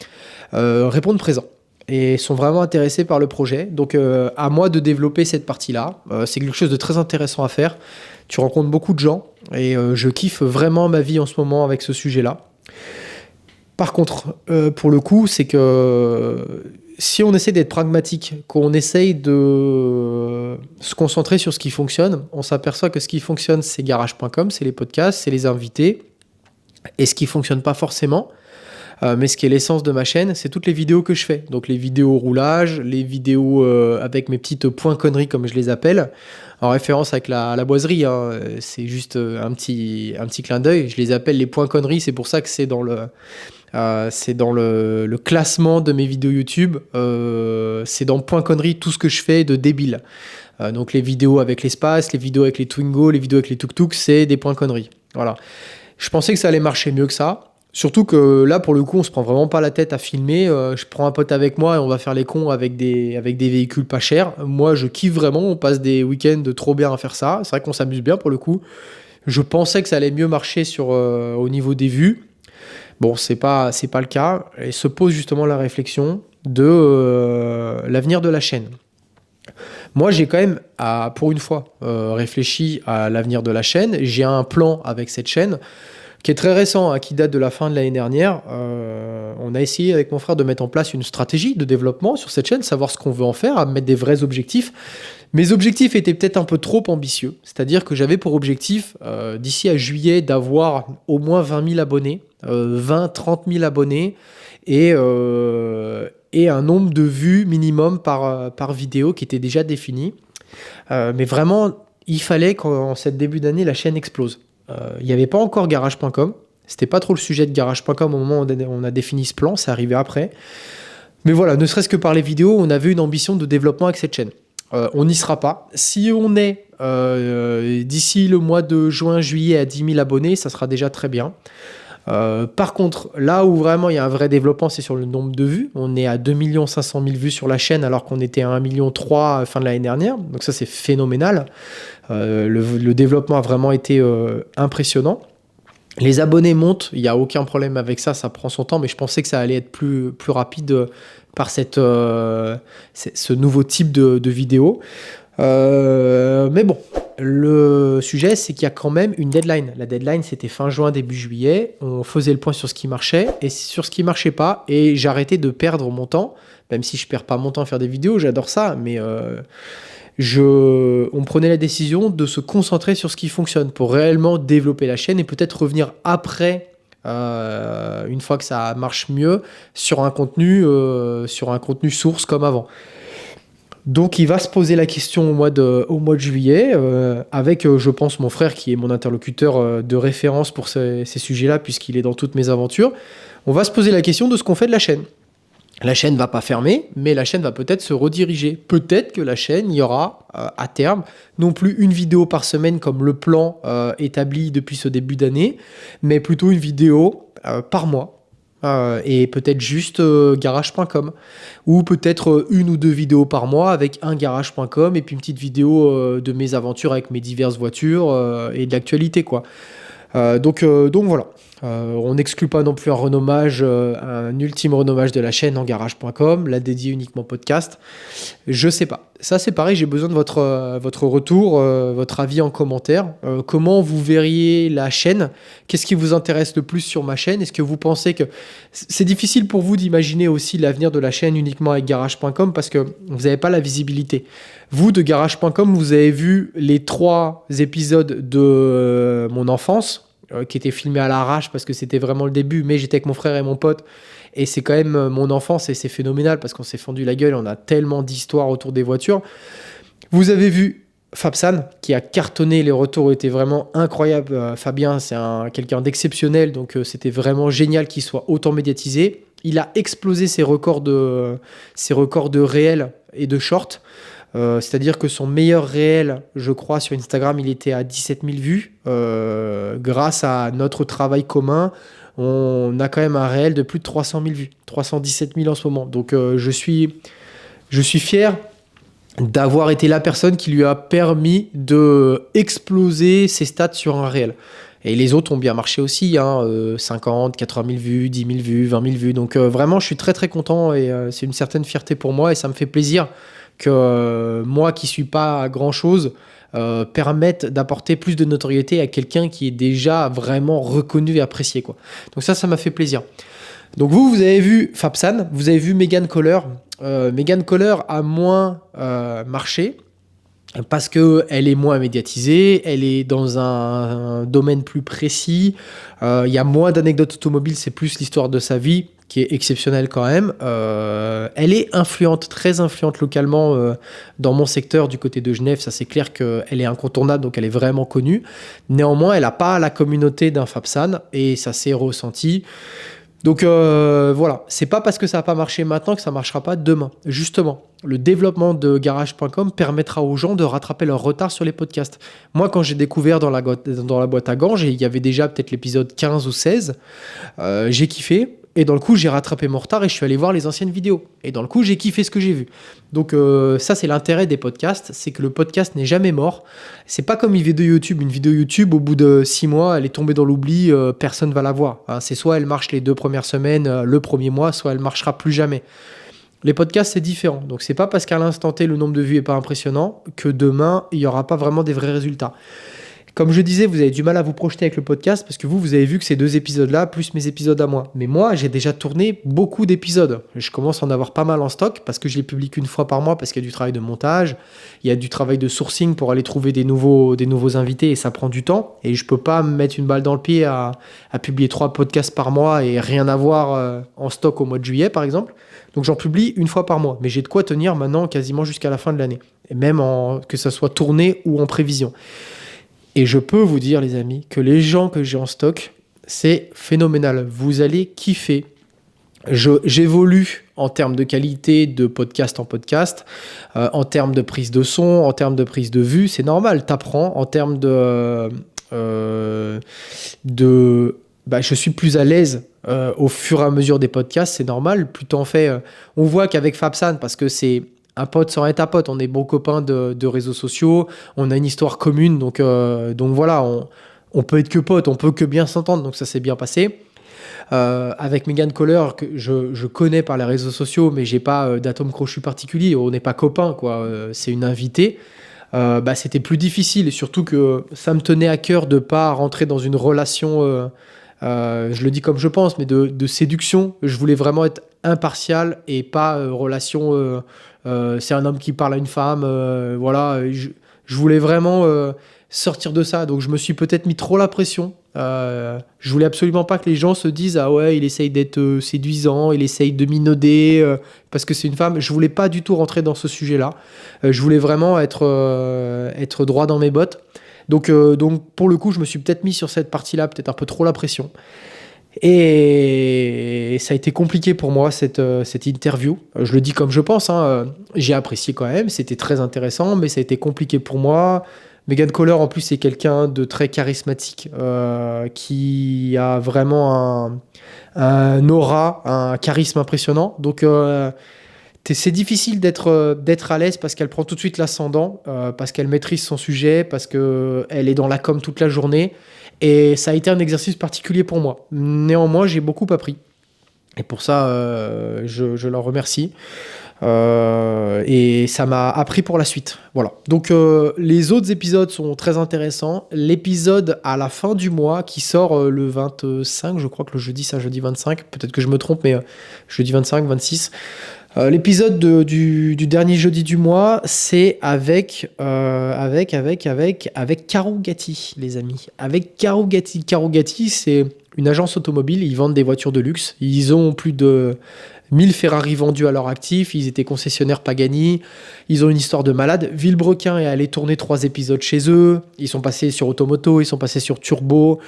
répondent présent et sont vraiment intéressés par le projet. Donc à moi de développer cette partie-là. C'est quelque chose de très intéressant à faire. Tu rencontres beaucoup de gens et je kiffe vraiment ma vie en ce moment avec ce sujet-là. Par contre, pour le coup, c'est que si on essaie d'être pragmatique, qu'on essaye de se concentrer sur ce qui fonctionne, on s'aperçoit que ce qui fonctionne, c'est garage.com, c'est les podcasts, c'est les invités. Et ce qui fonctionne pas forcément, mais ce qui est l'essence de ma chaîne, c'est toutes les vidéos que je fais. Donc les vidéos roulage, les vidéos avec mes petites points conneries comme je les appelle, en référence avec la boiserie, hein. C'est juste un petit clin d'œil. Je les appelle les points conneries, c'est pour ça que c'est dans le classement de mes vidéos YouTube. C'est dans points conneries tout ce que je fais de débile. Donc les vidéos avec l'espace, les vidéos avec les Twingo, les vidéos avec les tuk-tuk, c'est des points conneries. Voilà. Je pensais que ça allait marcher mieux que ça. Surtout que là, pour le coup, on se prend vraiment pas la tête à filmer. Je prends un pote avec moi et on va faire les cons avec des véhicules pas chers. Moi, je kiffe vraiment. On passe des week-ends trop bien à faire ça. C'est vrai qu'on s'amuse bien pour le coup. Je pensais que ça allait mieux marcher au niveau des vues. Bon, c'est pas le cas. Et se pose justement la réflexion de l'avenir de la chaîne. Moi, j'ai quand même, pour une fois, réfléchi à l'avenir de la chaîne. J'ai un plan avec cette chaîne qui est très récent, hein, qui date de la fin de l'année dernière. On a essayé avec mon frère de mettre en place une stratégie de développement sur cette chaîne, savoir ce qu'on veut en faire, à mettre des vrais objectifs. Mes objectifs étaient peut-être un peu trop ambitieux, c'est-à-dire que j'avais pour objectif, d'ici à juillet, d'avoir au moins 20 000 abonnés, 20-30 000 abonnés, et un nombre de vues minimum par vidéo qui était déjà défini. Mais vraiment, il fallait qu'en cette début d'année, la chaîne explose. Il n'y avait pas encore garage.com. C'était pas trop le sujet de garage.com au moment où on a défini ce plan, c'est arrivé après. Mais voilà, ne serait-ce que par les vidéos, on avait une ambition de développement avec cette chaîne. On n'y sera pas. Si on est d'ici le mois de juin-juillet à 10 000 abonnés, ça sera déjà très bien. Par contre, là où vraiment il y a un vrai développement, c'est sur le nombre de vues. On est à 2 500 000 vues sur la chaîne alors qu'on était à 1,3 million à la fin de l'année dernière. Donc ça, c'est phénoménal. Le développement a vraiment été impressionnant. Les abonnés montent, il n'y a aucun problème avec ça, ça prend son temps, mais je pensais que ça allait être plus rapide par ce nouveau type de vidéo. Mais bon, le sujet, c'est qu'il y a quand même une deadline. La deadline, c'était fin juin, début juillet. On faisait le point sur ce qui marchait et sur ce qui marchait pas. Et j'arrêtais de perdre mon temps, même si je perds pas mon temps à faire des vidéos, j'adore ça, mais on prenait la décision de se concentrer sur ce qui fonctionne pour réellement développer la chaîne et peut-être revenir après, une fois que ça marche mieux, sur un contenu source comme avant. Donc il va se poser la question au mois de juillet, avec, je pense, mon frère qui est mon interlocuteur de référence pour ces sujets-là, puisqu'il est dans toutes mes aventures. On va se poser la question de ce qu'on fait de la chaîne. La chaîne ne va pas fermer, mais la chaîne va peut-être se rediriger. Peut-être que la chaîne, il y aura à terme non plus une vidéo par semaine comme le plan établi depuis ce début d'année, mais plutôt une vidéo par mois. Et peut-être juste garage.com, ou peut-être une ou deux vidéos par mois avec un garage.com et puis une petite vidéo de mes aventures avec mes diverses voitures et de l'actualité, quoi. Donc voilà. On n'exclut pas non plus un ultime renommage de la chaîne en garage.com, la dédiée uniquement podcast. Je sais pas. Ça, c'est pareil, j'ai besoin de votre retour, votre avis en commentaire. Comment vous verriez la chaîne? Qu'est-ce qui vous intéresse le plus sur ma chaîne? Est-ce que vous pensez que c'est difficile pour vous d'imaginer aussi l'avenir de la chaîne uniquement avec garage.com parce que vous n'avez pas la visibilité? Vous, de garage.com, vous avez vu les 3 épisodes de mon enfance, qui était filmé à l'arrache parce que c'était vraiment le début, mais j'étais avec mon frère et mon pote et c'est quand même mon enfance et c'est phénoménal parce qu'on s'est fendu la gueule, on a tellement d'histoires autour des voitures. Vous avez vu Fabsan qui a cartonné, les retours étaient vraiment incroyables. Fabien, c'est quelqu'un d'exceptionnel, donc c'était vraiment génial qu'il soit autant médiatisé. Il a explosé ses records de réels et de shorts. C'est-à-dire que son meilleur réel, je crois, sur Instagram, il était à 17 000 vues. Grâce à notre travail commun, on a quand même un réel de plus de 300 000 vues, 317 000 en ce moment. Donc je suis fier d'avoir été la personne qui lui a permis de exploser ses stats sur un réel. Et les autres ont bien marché aussi, 50, 80 000 vues, 10 000 vues, 20 000 vues. Donc vraiment, je suis très très content et c'est une certaine fierté pour moi et ça me fait plaisir que moi qui suis pas à grand chose permette d'apporter plus de notoriété à quelqu'un qui est déjà vraiment reconnu et apprécié, quoi. Donc ça m'a fait plaisir. Donc vous avez vu Fabsan, vous avez vu Megan Kohler. Megan Kohler a moins marché parce qu'elle est moins médiatisée, elle est dans un domaine plus précis, il y a moins d'anecdotes automobiles, c'est plus l'histoire de sa vie qui est exceptionnelle quand même. Elle est influente, très influente localement dans mon secteur du côté de Genève, ça c'est clair qu'elle est incontournable, donc elle est vraiment connue. Néanmoins, elle n'a pas la communauté d'un Fabsan et ça s'est ressenti. Donc voilà, c'est pas parce que ça n'a pas marché maintenant que ça marchera pas demain. Justement, le développement de garage.com permettra aux gens de rattraper leur retard sur les podcasts. Moi, quand j'ai découvert dans la boîte à gants, il y avait déjà peut-être l'épisode 15 ou 16, j'ai kiffé. Et dans le coup, j'ai rattrapé mon retard et je suis allé voir les anciennes vidéos. Et dans le coup, j'ai kiffé ce que j'ai vu. Donc ça, c'est l'intérêt des podcasts, c'est que le podcast n'est jamais mort. C'est pas comme une vidéo YouTube. Une vidéo YouTube, au bout de 6 mois, elle est tombée dans l'oubli, personne va la voir. Hein, c'est soit elle marche les 2 premières semaines, le premier mois, soit elle marchera plus jamais. Les podcasts, c'est différent. Donc c'est pas parce qu'à l'instant T, le nombre de vues est pas impressionnant que demain, il y aura pas vraiment des vrais résultats. Comme je disais, vous avez du mal à vous projeter avec le podcast parce que vous avez vu que ces 2 épisodes-là, plus mes épisodes à moi. Mais moi, j'ai déjà tourné beaucoup d'épisodes. Je commence à en avoir pas mal en stock parce que je les publie qu'une fois par mois parce qu'il y a du travail de montage, il y a du travail de sourcing pour aller trouver des nouveaux invités et ça prend du temps. Et je peux pas me mettre une balle dans le pied à publier 3 podcasts par mois et rien avoir en stock au mois de juillet, par exemple. Donc j'en publie une fois par mois. Mais j'ai de quoi tenir maintenant quasiment jusqu'à la fin de l'année. Et même que ça soit tourné ou en prévision. Et je peux vous dire, les amis, que les gens que j'ai en stock, c'est phénoménal. Vous allez kiffer. J'évolue en termes de qualité de podcast en podcast, en termes de prise de son, en termes de prise de vue, c'est normal, t'apprends. En termes je suis plus à l'aise au fur et à mesure des podcasts, c'est normal. Plus t'en fais, on voit qu'avec Fabsan, parce que c'est un pote sans être un pote, on est bons copains de réseaux sociaux, on a une histoire commune, donc voilà, on peut être que potes, on peut que bien s'entendre, donc ça s'est bien passé. Avec Megan Kohler, que je connais par les réseaux sociaux, mais j'ai pas d'atome crochu particulier, on n'est pas copains, quoi. C'est une invitée. C'était plus difficile, et surtout que ça me tenait à cœur de pas rentrer dans une relation, je le dis comme je pense, mais de séduction. Je voulais vraiment être impartial et pas relation... c'est un homme qui parle à une femme, voilà. Je voulais vraiment sortir de ça, donc je me suis peut-être mis trop la pression. Je voulais absolument pas que les gens se disent ah ouais, il essaye d'être séduisant, il essaye de minauder parce que c'est une femme. Je voulais pas du tout rentrer dans ce sujet-là. Je voulais vraiment être droit dans mes bottes. Donc pour le coup, je me suis peut-être mis sur cette partie-là, peut-être un peu trop la pression. Et ça a été compliqué pour moi, cette interview. Je le dis comme je pense, hein. J'ai apprécié quand même, c'était très intéressant, mais ça a été compliqué pour moi. Megan Kohler, en plus, c'est quelqu'un de très charismatique, qui a vraiment un aura, un charisme impressionnant. Donc, c'est difficile d'être à l'aise parce qu'elle prend tout de suite l'ascendant, parce qu'elle maîtrise son sujet, parce qu'elle est dans la com toute la journée. Et ça a été un exercice particulier pour moi. Néanmoins, j'ai beaucoup appris. Et pour ça, je leur remercie. Et ça m'a appris pour la suite. Voilà. Donc, les autres épisodes sont très intéressants. L'épisode à la fin du mois qui sort le 25, je crois que le jeudi, c'est un jeudi 25. Peut-être que je me trompe, mais jeudi 25, 26. L'épisode du dernier jeudi du mois, c'est avec Karou Gatti, les amis. Avec Karou Gatti. Karou Gatti, c'est une agence automobile. Ils vendent des voitures de luxe. Ils ont plus de 1000 Ferrari vendus à leur actif. Ils étaient concessionnaires Pagani. Ils ont une histoire de malade. Villebrequin est allé tourner 3 épisodes chez eux. Ils sont passés sur Automoto. Ils sont passés sur Turbo.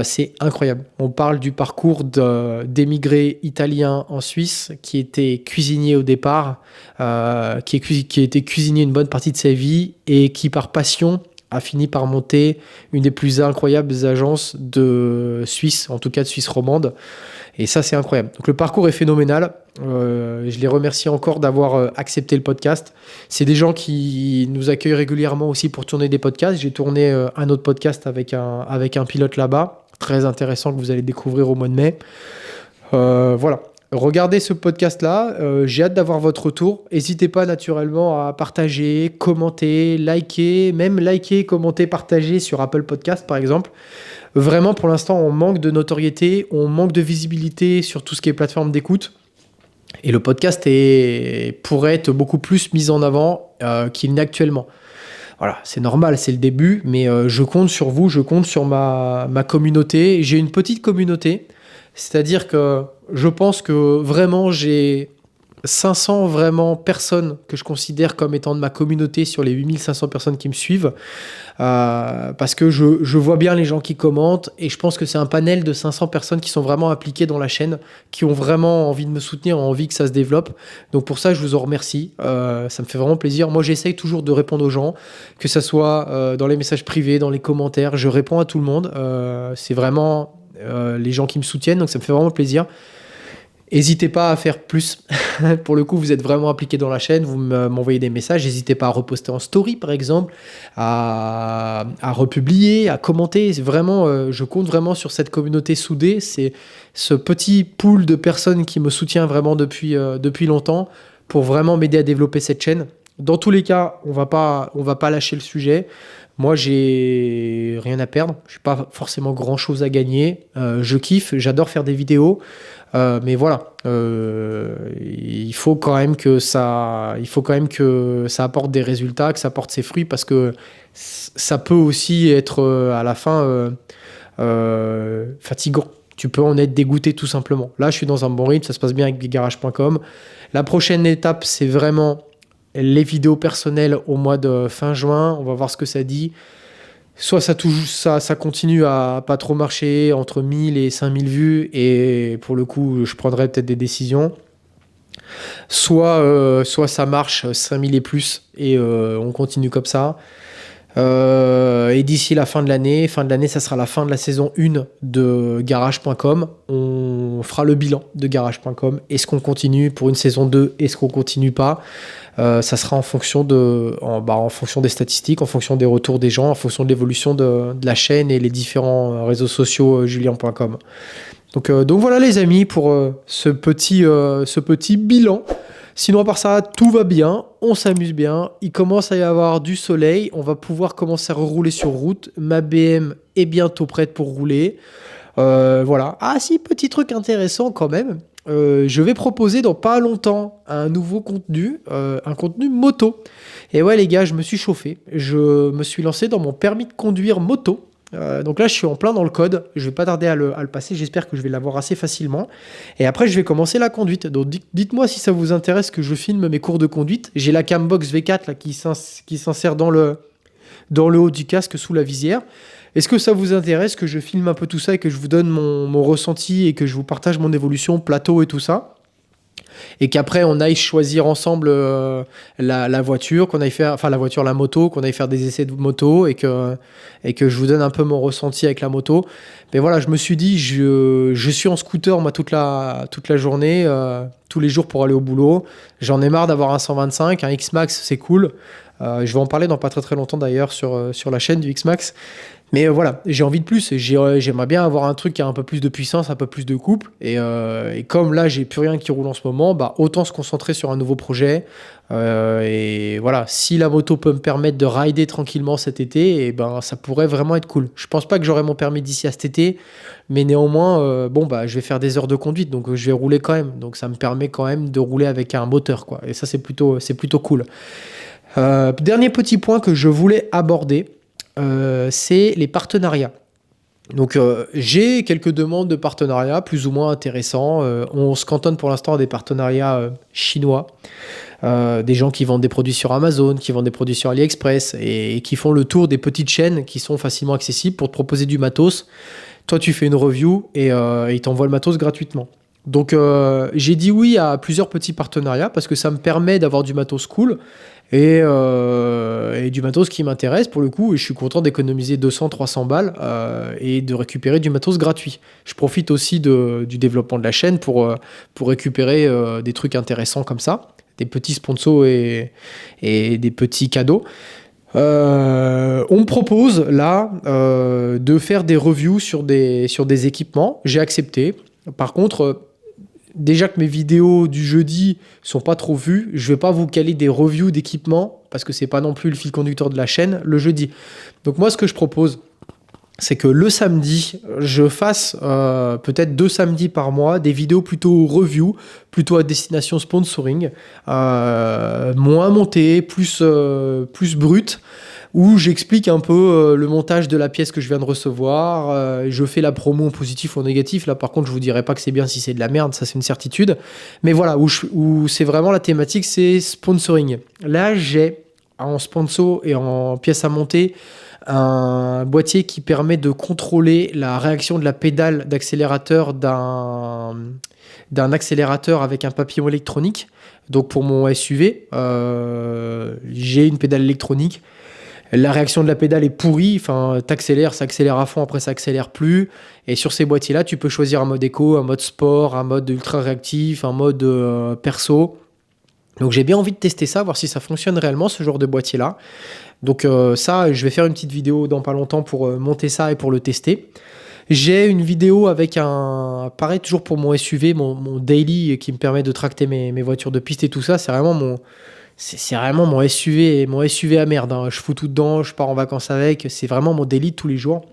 C'est incroyable. On parle du parcours d'émigrés italiens en Suisse qui était cuisinier au départ, qui était cuisinier une bonne partie de sa vie et qui, par passion, a fini par monter une des plus incroyables agences de Suisse, en tout cas de Suisse romande. Et ça, c'est incroyable. Donc le parcours est phénoménal. Je les remercie encore d'avoir accepté le podcast. C'est des gens qui nous accueillent régulièrement aussi pour tourner des podcasts. J'ai tourné un autre podcast avec un pilote là-bas. Très intéressant que vous allez découvrir au mois de mai. Voilà. Regardez ce podcast-là, j'ai hâte d'avoir votre retour. N'hésitez pas naturellement à partager, commenter, liker, commenter, partager sur Apple Podcast par exemple. Vraiment, pour l'instant, on manque de notoriété, on manque de visibilité sur tout ce qui est plateforme d'écoute. Et le podcast pourrait être beaucoup plus mis en avant qu'il n'est actuellement. Voilà, c'est normal, c'est le début, mais je compte sur vous, je compte sur ma communauté. J'ai une petite communauté, c'est-à-dire que je pense que vraiment j'ai 500 vraiment personnes que je considère comme étant de ma communauté sur les 8500 personnes qui me suivent. Parce que je vois bien les gens qui commentent et je pense que c'est un panel de 500 personnes qui sont vraiment impliquées dans la chaîne, qui ont vraiment envie de me soutenir, ont envie que ça se développe. Donc pour ça, je vous en remercie. Ça me fait vraiment plaisir. Moi, j'essaye toujours de répondre aux gens, que ça soit dans les messages privés, dans les commentaires. Je réponds à tout le monde. C'est vraiment les gens qui me soutiennent, donc ça me fait vraiment plaisir. N'hésitez pas à faire plus. Pour le coup, vous êtes vraiment impliqué dans la chaîne, vous m'envoyez des messages. N'hésitez pas à reposter en story, par exemple, à republier, à commenter. C'est vraiment, je compte vraiment sur cette communauté soudée. C'est ce petit pool de personnes qui me soutient vraiment depuis longtemps pour vraiment m'aider à développer cette chaîne. Dans tous les cas, on va pas lâcher le sujet. Moi, j'ai rien à perdre. Je n'ai pas forcément grand-chose à gagner. Je kiffe, j'adore faire des vidéos. Mais voilà, il faut quand même que ça apporte des résultats, que ça porte ses fruits, parce que ça peut aussi être à la fin fatigant. Tu peux en être dégoûté tout simplement. Là, je suis dans un bon rythme, ça se passe bien avec garage.com. La prochaine étape, c'est vraiment les vidéos personnelles au mois de fin juin. On va voir ce que ça dit. Soit ça continue à pas trop marcher, entre 1000 et 5000 vues, et pour le coup, je prendrai peut-être des décisions. Soit ça marche, 5000 et plus, et on continue comme ça. Et d'ici la fin de l'année, ça sera la fin de la saison 1 de garage.com. On fera le bilan de garage.com. Est-ce qu'on continue pour une saison 2? Est-ce qu'on continue pas? Ça sera en fonction des statistiques, en fonction des retours des gens, en fonction de l'évolution de la chaîne et les différents réseaux sociaux julien.com. Donc voilà les amis pour ce petit bilan. Sinon, à part ça, tout va bien, on s'amuse bien, il commence à y avoir du soleil, on va pouvoir commencer à rouler sur route. Ma BM est bientôt prête pour rouler. Voilà. Ah si, petit truc intéressant quand même. Je vais proposer dans pas longtemps un nouveau contenu, un contenu moto. Et ouais les gars, je me suis chauffé. Je me suis lancé dans mon permis de conduire moto. Donc là, je suis en plein dans le code. Je vais pas tarder à le passer. J'espère que je vais l'avoir assez facilement. Et après, je vais commencer la conduite. Donc dites-moi si ça vous intéresse que je filme mes cours de conduite. J'ai la Cambox V4 là, qui s'insère dans le haut du casque sous la visière. Est-ce que ça vous intéresse que je filme un peu tout ça et que je vous donne mon ressenti et que je vous partage mon évolution, plateau et tout ça? Et qu'après on aille choisir ensemble la voiture, qu'on aille faire, enfin la moto, qu'on aille faire des essais de moto et que je vous donne un peu mon ressenti avec la moto. Mais voilà, je me suis dit, je suis en scooter moi toute la journée, tous les jours pour aller au boulot. J'en ai marre d'avoir un 125, un X-Max, c'est cool. Je vais en parler dans pas très très longtemps d'ailleurs sur la chaîne du X-Max. Mais voilà, j'ai envie de plus. J'aimerais bien avoir un truc qui a un peu plus de puissance, un peu plus de couple. Et comme là, j'ai plus rien qui roule en ce moment, bah, autant se concentrer sur un nouveau projet. Et voilà, si la moto peut me permettre de rider tranquillement cet été, et ben, ça pourrait vraiment être cool. Je pense pas que j'aurai mon permis d'ici à cet été, mais néanmoins, je vais faire des heures de conduite, donc je vais rouler quand même. Donc ça me permet quand même de rouler avec un moteur, quoi. Et ça, c'est plutôt cool. Dernier petit point que je voulais aborder. C'est les partenariats. Donc j'ai quelques demandes de partenariats plus ou moins intéressants. On se cantonne pour l'instant à des partenariats chinois. Des gens qui vendent des produits sur Amazon, qui vendent des produits sur AliExpress et qui font le tour des petites chaînes qui sont facilement accessibles pour te proposer du matos. Toi, tu fais une review et ils t'envoient le matos gratuitement. Donc j'ai dit oui à plusieurs petits partenariats parce que ça me permet d'avoir du matos cool et du matos qui m'intéresse pour le coup, et je suis content d'économiser 200-300 balles et de récupérer du matos gratuit. Je profite aussi du développement de la chaîne pour récupérer des trucs intéressants comme ça, des petits sponsors et des petits cadeaux. On me propose là de faire des reviews sur des équipements. J'ai accepté. Par contre, déjà que mes vidéos du jeudi sont pas trop vues, je vais pas vous caler des reviews d'équipements parce que c'est pas non plus le fil conducteur de la chaîne le jeudi. Donc moi, ce que je propose, c'est que le samedi, je fasse peut-être 2 samedis par mois des vidéos plutôt review, plutôt à destination sponsoring, moins montées, plus brutes. où j'explique un peu le montage de la pièce que je viens de recevoir. Je fais la promo en positif ou en négatif. Là, par contre, je vous dirai pas que c'est bien si c'est de la merde, ça c'est une certitude. Mais voilà, où c'est vraiment la thématique, c'est sponsoring. Là, j'ai en sponsor et en pièce à monter un boîtier qui permet de contrôler la réaction de la pédale d'accélérateur d'un accélérateur avec un papillon électronique. Donc pour mon SUV, j'ai une pédale électronique. La réaction de la pédale est pourrie, enfin, t'accélères, ça accélère à fond, après ça accélère plus. Et sur ces boîtiers-là, tu peux choisir un mode éco, un mode sport, un mode ultra réactif, un mode perso. Donc j'ai bien envie de tester ça, voir si ça fonctionne réellement, ce genre de boîtier-là. Donc ça, je vais faire une petite vidéo dans pas longtemps pour monter ça et pour le tester. J'ai une vidéo avec pareil, toujours pour mon SUV, mon daily qui me permet de tracter mes voitures de piste et tout ça. C'est vraiment mon SUV, mon SUV à merde, hein. Je fous tout dedans, je pars en vacances avec. C'est vraiment mon daily de tous les jours.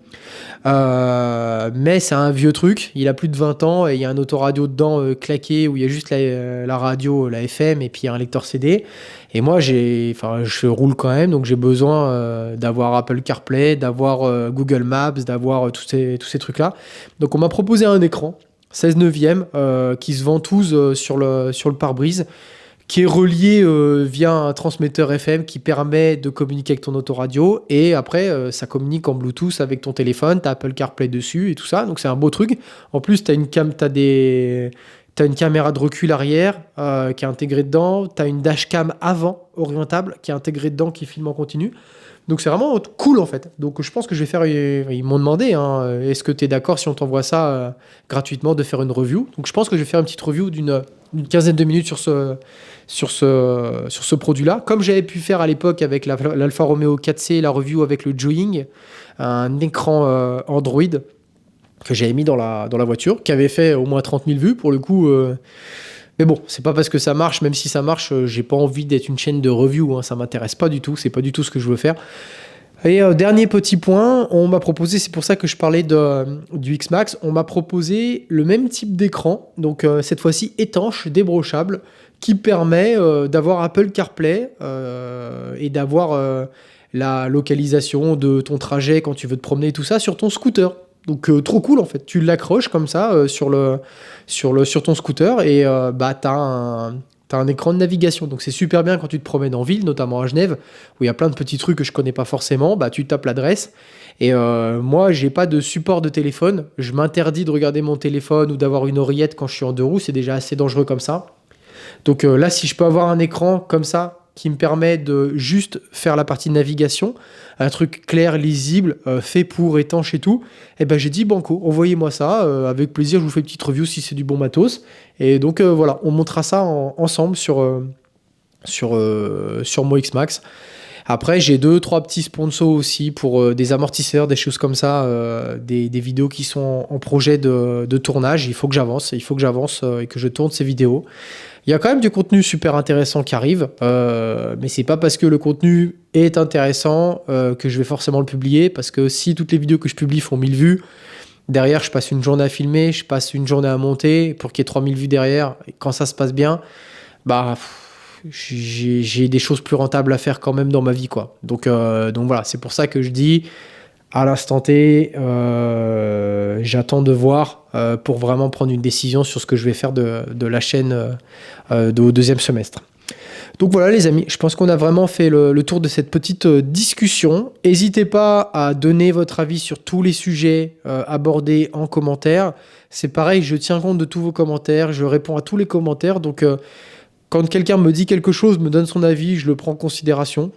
Mais c'est un vieux truc, il a plus de 20 ans et il y a un autoradio dedans claqué où il y a juste la radio, la FM et puis il y a un lecteur CD. Et moi, je roule quand même, donc j'ai besoin d'avoir Apple CarPlay, d'avoir Google Maps, d'avoir tous ces trucs-là. Donc on m'a proposé un écran 16 neuvième qui se ventouse sur le pare-brise, qui est relié via un transmetteur FM qui permet de communiquer avec ton autoradio. Et après, ça communique en Bluetooth avec ton téléphone. Tu as Apple CarPlay dessus et tout ça. Donc, c'est un beau truc. En plus, tu as une caméra de recul arrière qui est intégrée dedans. Tu as une dashcam avant orientable qui est intégrée dedans, qui filme en continu. Donc, c'est vraiment cool, en fait. Donc, je pense que je vais faire... Ils m'ont demandé, hein, est-ce que tu es d'accord si on t'envoie ça gratuitement, de faire une review. Donc, je pense que je vais faire une petite review d'une quinzaine de minutes sur ce produit-là. Comme j'avais pu faire à l'époque avec l'Alfa Romeo 4C, la review avec le Joying, un écran Android que j'avais mis dans la voiture, qui avait fait au moins 30 000 vues pour le coup. Mais bon, c'est pas parce que ça marche, même si ça marche, j'ai pas envie d'être une chaîne de review, hein, ça m'intéresse pas du tout, c'est pas du tout ce que je veux faire. Et dernier petit point, on m'a proposé, c'est pour ça que je parlais du X-Max, on m'a proposé le même type d'écran, donc cette fois-ci étanche, débrochable, qui permet d'avoir Apple CarPlay et d'avoir la localisation de ton trajet quand tu veux te promener et tout ça sur ton scooter. Donc trop cool en fait, tu l'accroches comme ça sur ton scooter et t'as un écran de navigation. Donc c'est super bien quand tu te promènes en ville, notamment à Genève, où il y a plein de petits trucs que je connais pas forcément. Bah tu tapes l'adresse et moi j'ai pas de support de téléphone. Je m'interdis de regarder mon téléphone ou d'avoir une oreillette quand je suis en deux roues, c'est déjà assez dangereux comme ça. Donc là si je peux avoir un écran comme ça qui me permet de juste faire la partie de navigation, un truc clair, lisible, fait pour, étanche et tout, et ben j'ai dit banco, envoyez-moi ça, avec plaisir, je vous fais une petite review si c'est du bon matos. Et donc voilà, on montrera ça ensemble sur mon X-Max. Après, j'ai 2-3 petits sponsors aussi pour des amortisseurs, des choses comme ça, des vidéos qui sont en projet de tournage. Il faut que j'avance et que je tourne ces vidéos. Il y a quand même du contenu super intéressant qui arrive, mais c'est pas parce que le contenu est intéressant que je vais forcément le publier, parce que si toutes les vidéos que je publie font 1000 vues, derrière je passe une journée à filmer, je passe une journée à monter pour qu'il y ait 3000 vues derrière, et quand ça se passe bien, bah j'ai des choses plus rentables à faire quand même dans ma vie, quoi. Donc voilà, c'est pour ça que je dis à l'instant T, j'attends de voir pour vraiment prendre une décision sur ce que je vais faire de la chaîne au deuxième semestre. Donc voilà les amis, je pense qu'on a vraiment fait le tour de cette petite discussion. N'hésitez pas à donner votre avis sur tous les sujets abordés en commentaire. C'est pareil, je tiens compte de tous vos commentaires, je réponds à tous les commentaires. Donc quand quelqu'un me dit quelque chose, me donne son avis, je le prends en considération.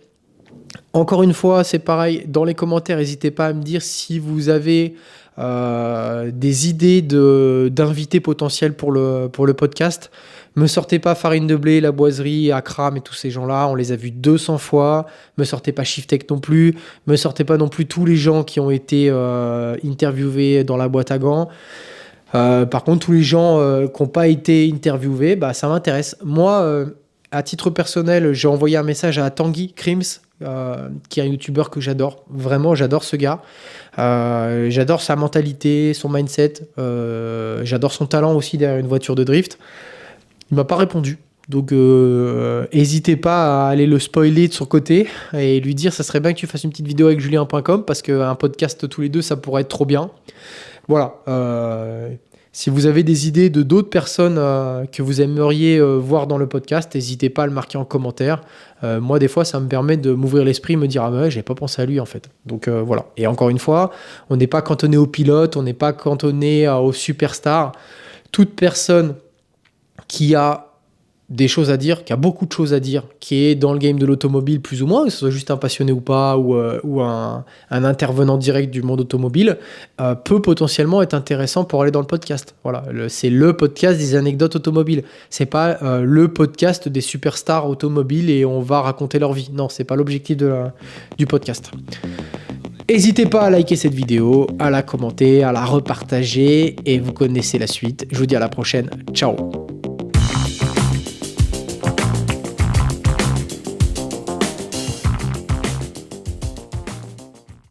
Encore une fois, c'est pareil, dans les commentaires, n'hésitez pas à me dire si vous avez des idées d'invités potentiels pour le podcast. Me sortez pas Farine de Blé, La Boiserie, Akram et tous ces gens-là, on les a vus 200 fois. Me sortez pas Shiftech non plus. Me sortez pas non plus tous les gens qui ont été interviewés dans la boîte à gants. Par contre, tous les gens qui n'ont pas été interviewés, bah, ça m'intéresse. Moi, à titre personnel, j'ai envoyé un message à Tanguy Crims, qui est un youtubeur que j'adore. Vraiment, j'adore ce gars. J'adore sa mentalité, son mindset. J'adore son talent aussi derrière une voiture de drift. Il m'a pas répondu. Donc, n'hésitez pas à aller le spoiler de son côté et lui dire ça serait bien que tu fasses une petite vidéo avec julien.com parce qu'un podcast tous les deux, ça pourrait être trop bien. Voilà. Si vous avez des idées de d'autres personnes que vous aimeriez voir dans le podcast, n'hésitez pas à le marquer en commentaire. Moi, des fois, ça me permet de m'ouvrir l'esprit, me dire « Ah mais ouais, j'avais pas pensé à lui en fait ». Donc voilà. Et encore une fois, on n'est pas cantonné aux pilotes, on n'est pas cantonné aux superstars. Toute personne qui a des choses à dire, qui a beaucoup de choses à dire, qui est dans le game de l'automobile plus ou moins, que ce soit juste un passionné ou pas, ou un intervenant direct du monde automobile, peut potentiellement être intéressant pour aller dans le podcast. Voilà, c'est le podcast des anecdotes automobiles. C'est pas le podcast des superstars automobiles et on va raconter leur vie. Non, c'est pas l'objectif du podcast. N'hésitez pas à liker cette vidéo, à la commenter, à la repartager et vous connaissez la suite. Je vous dis à la prochaine. Ciao.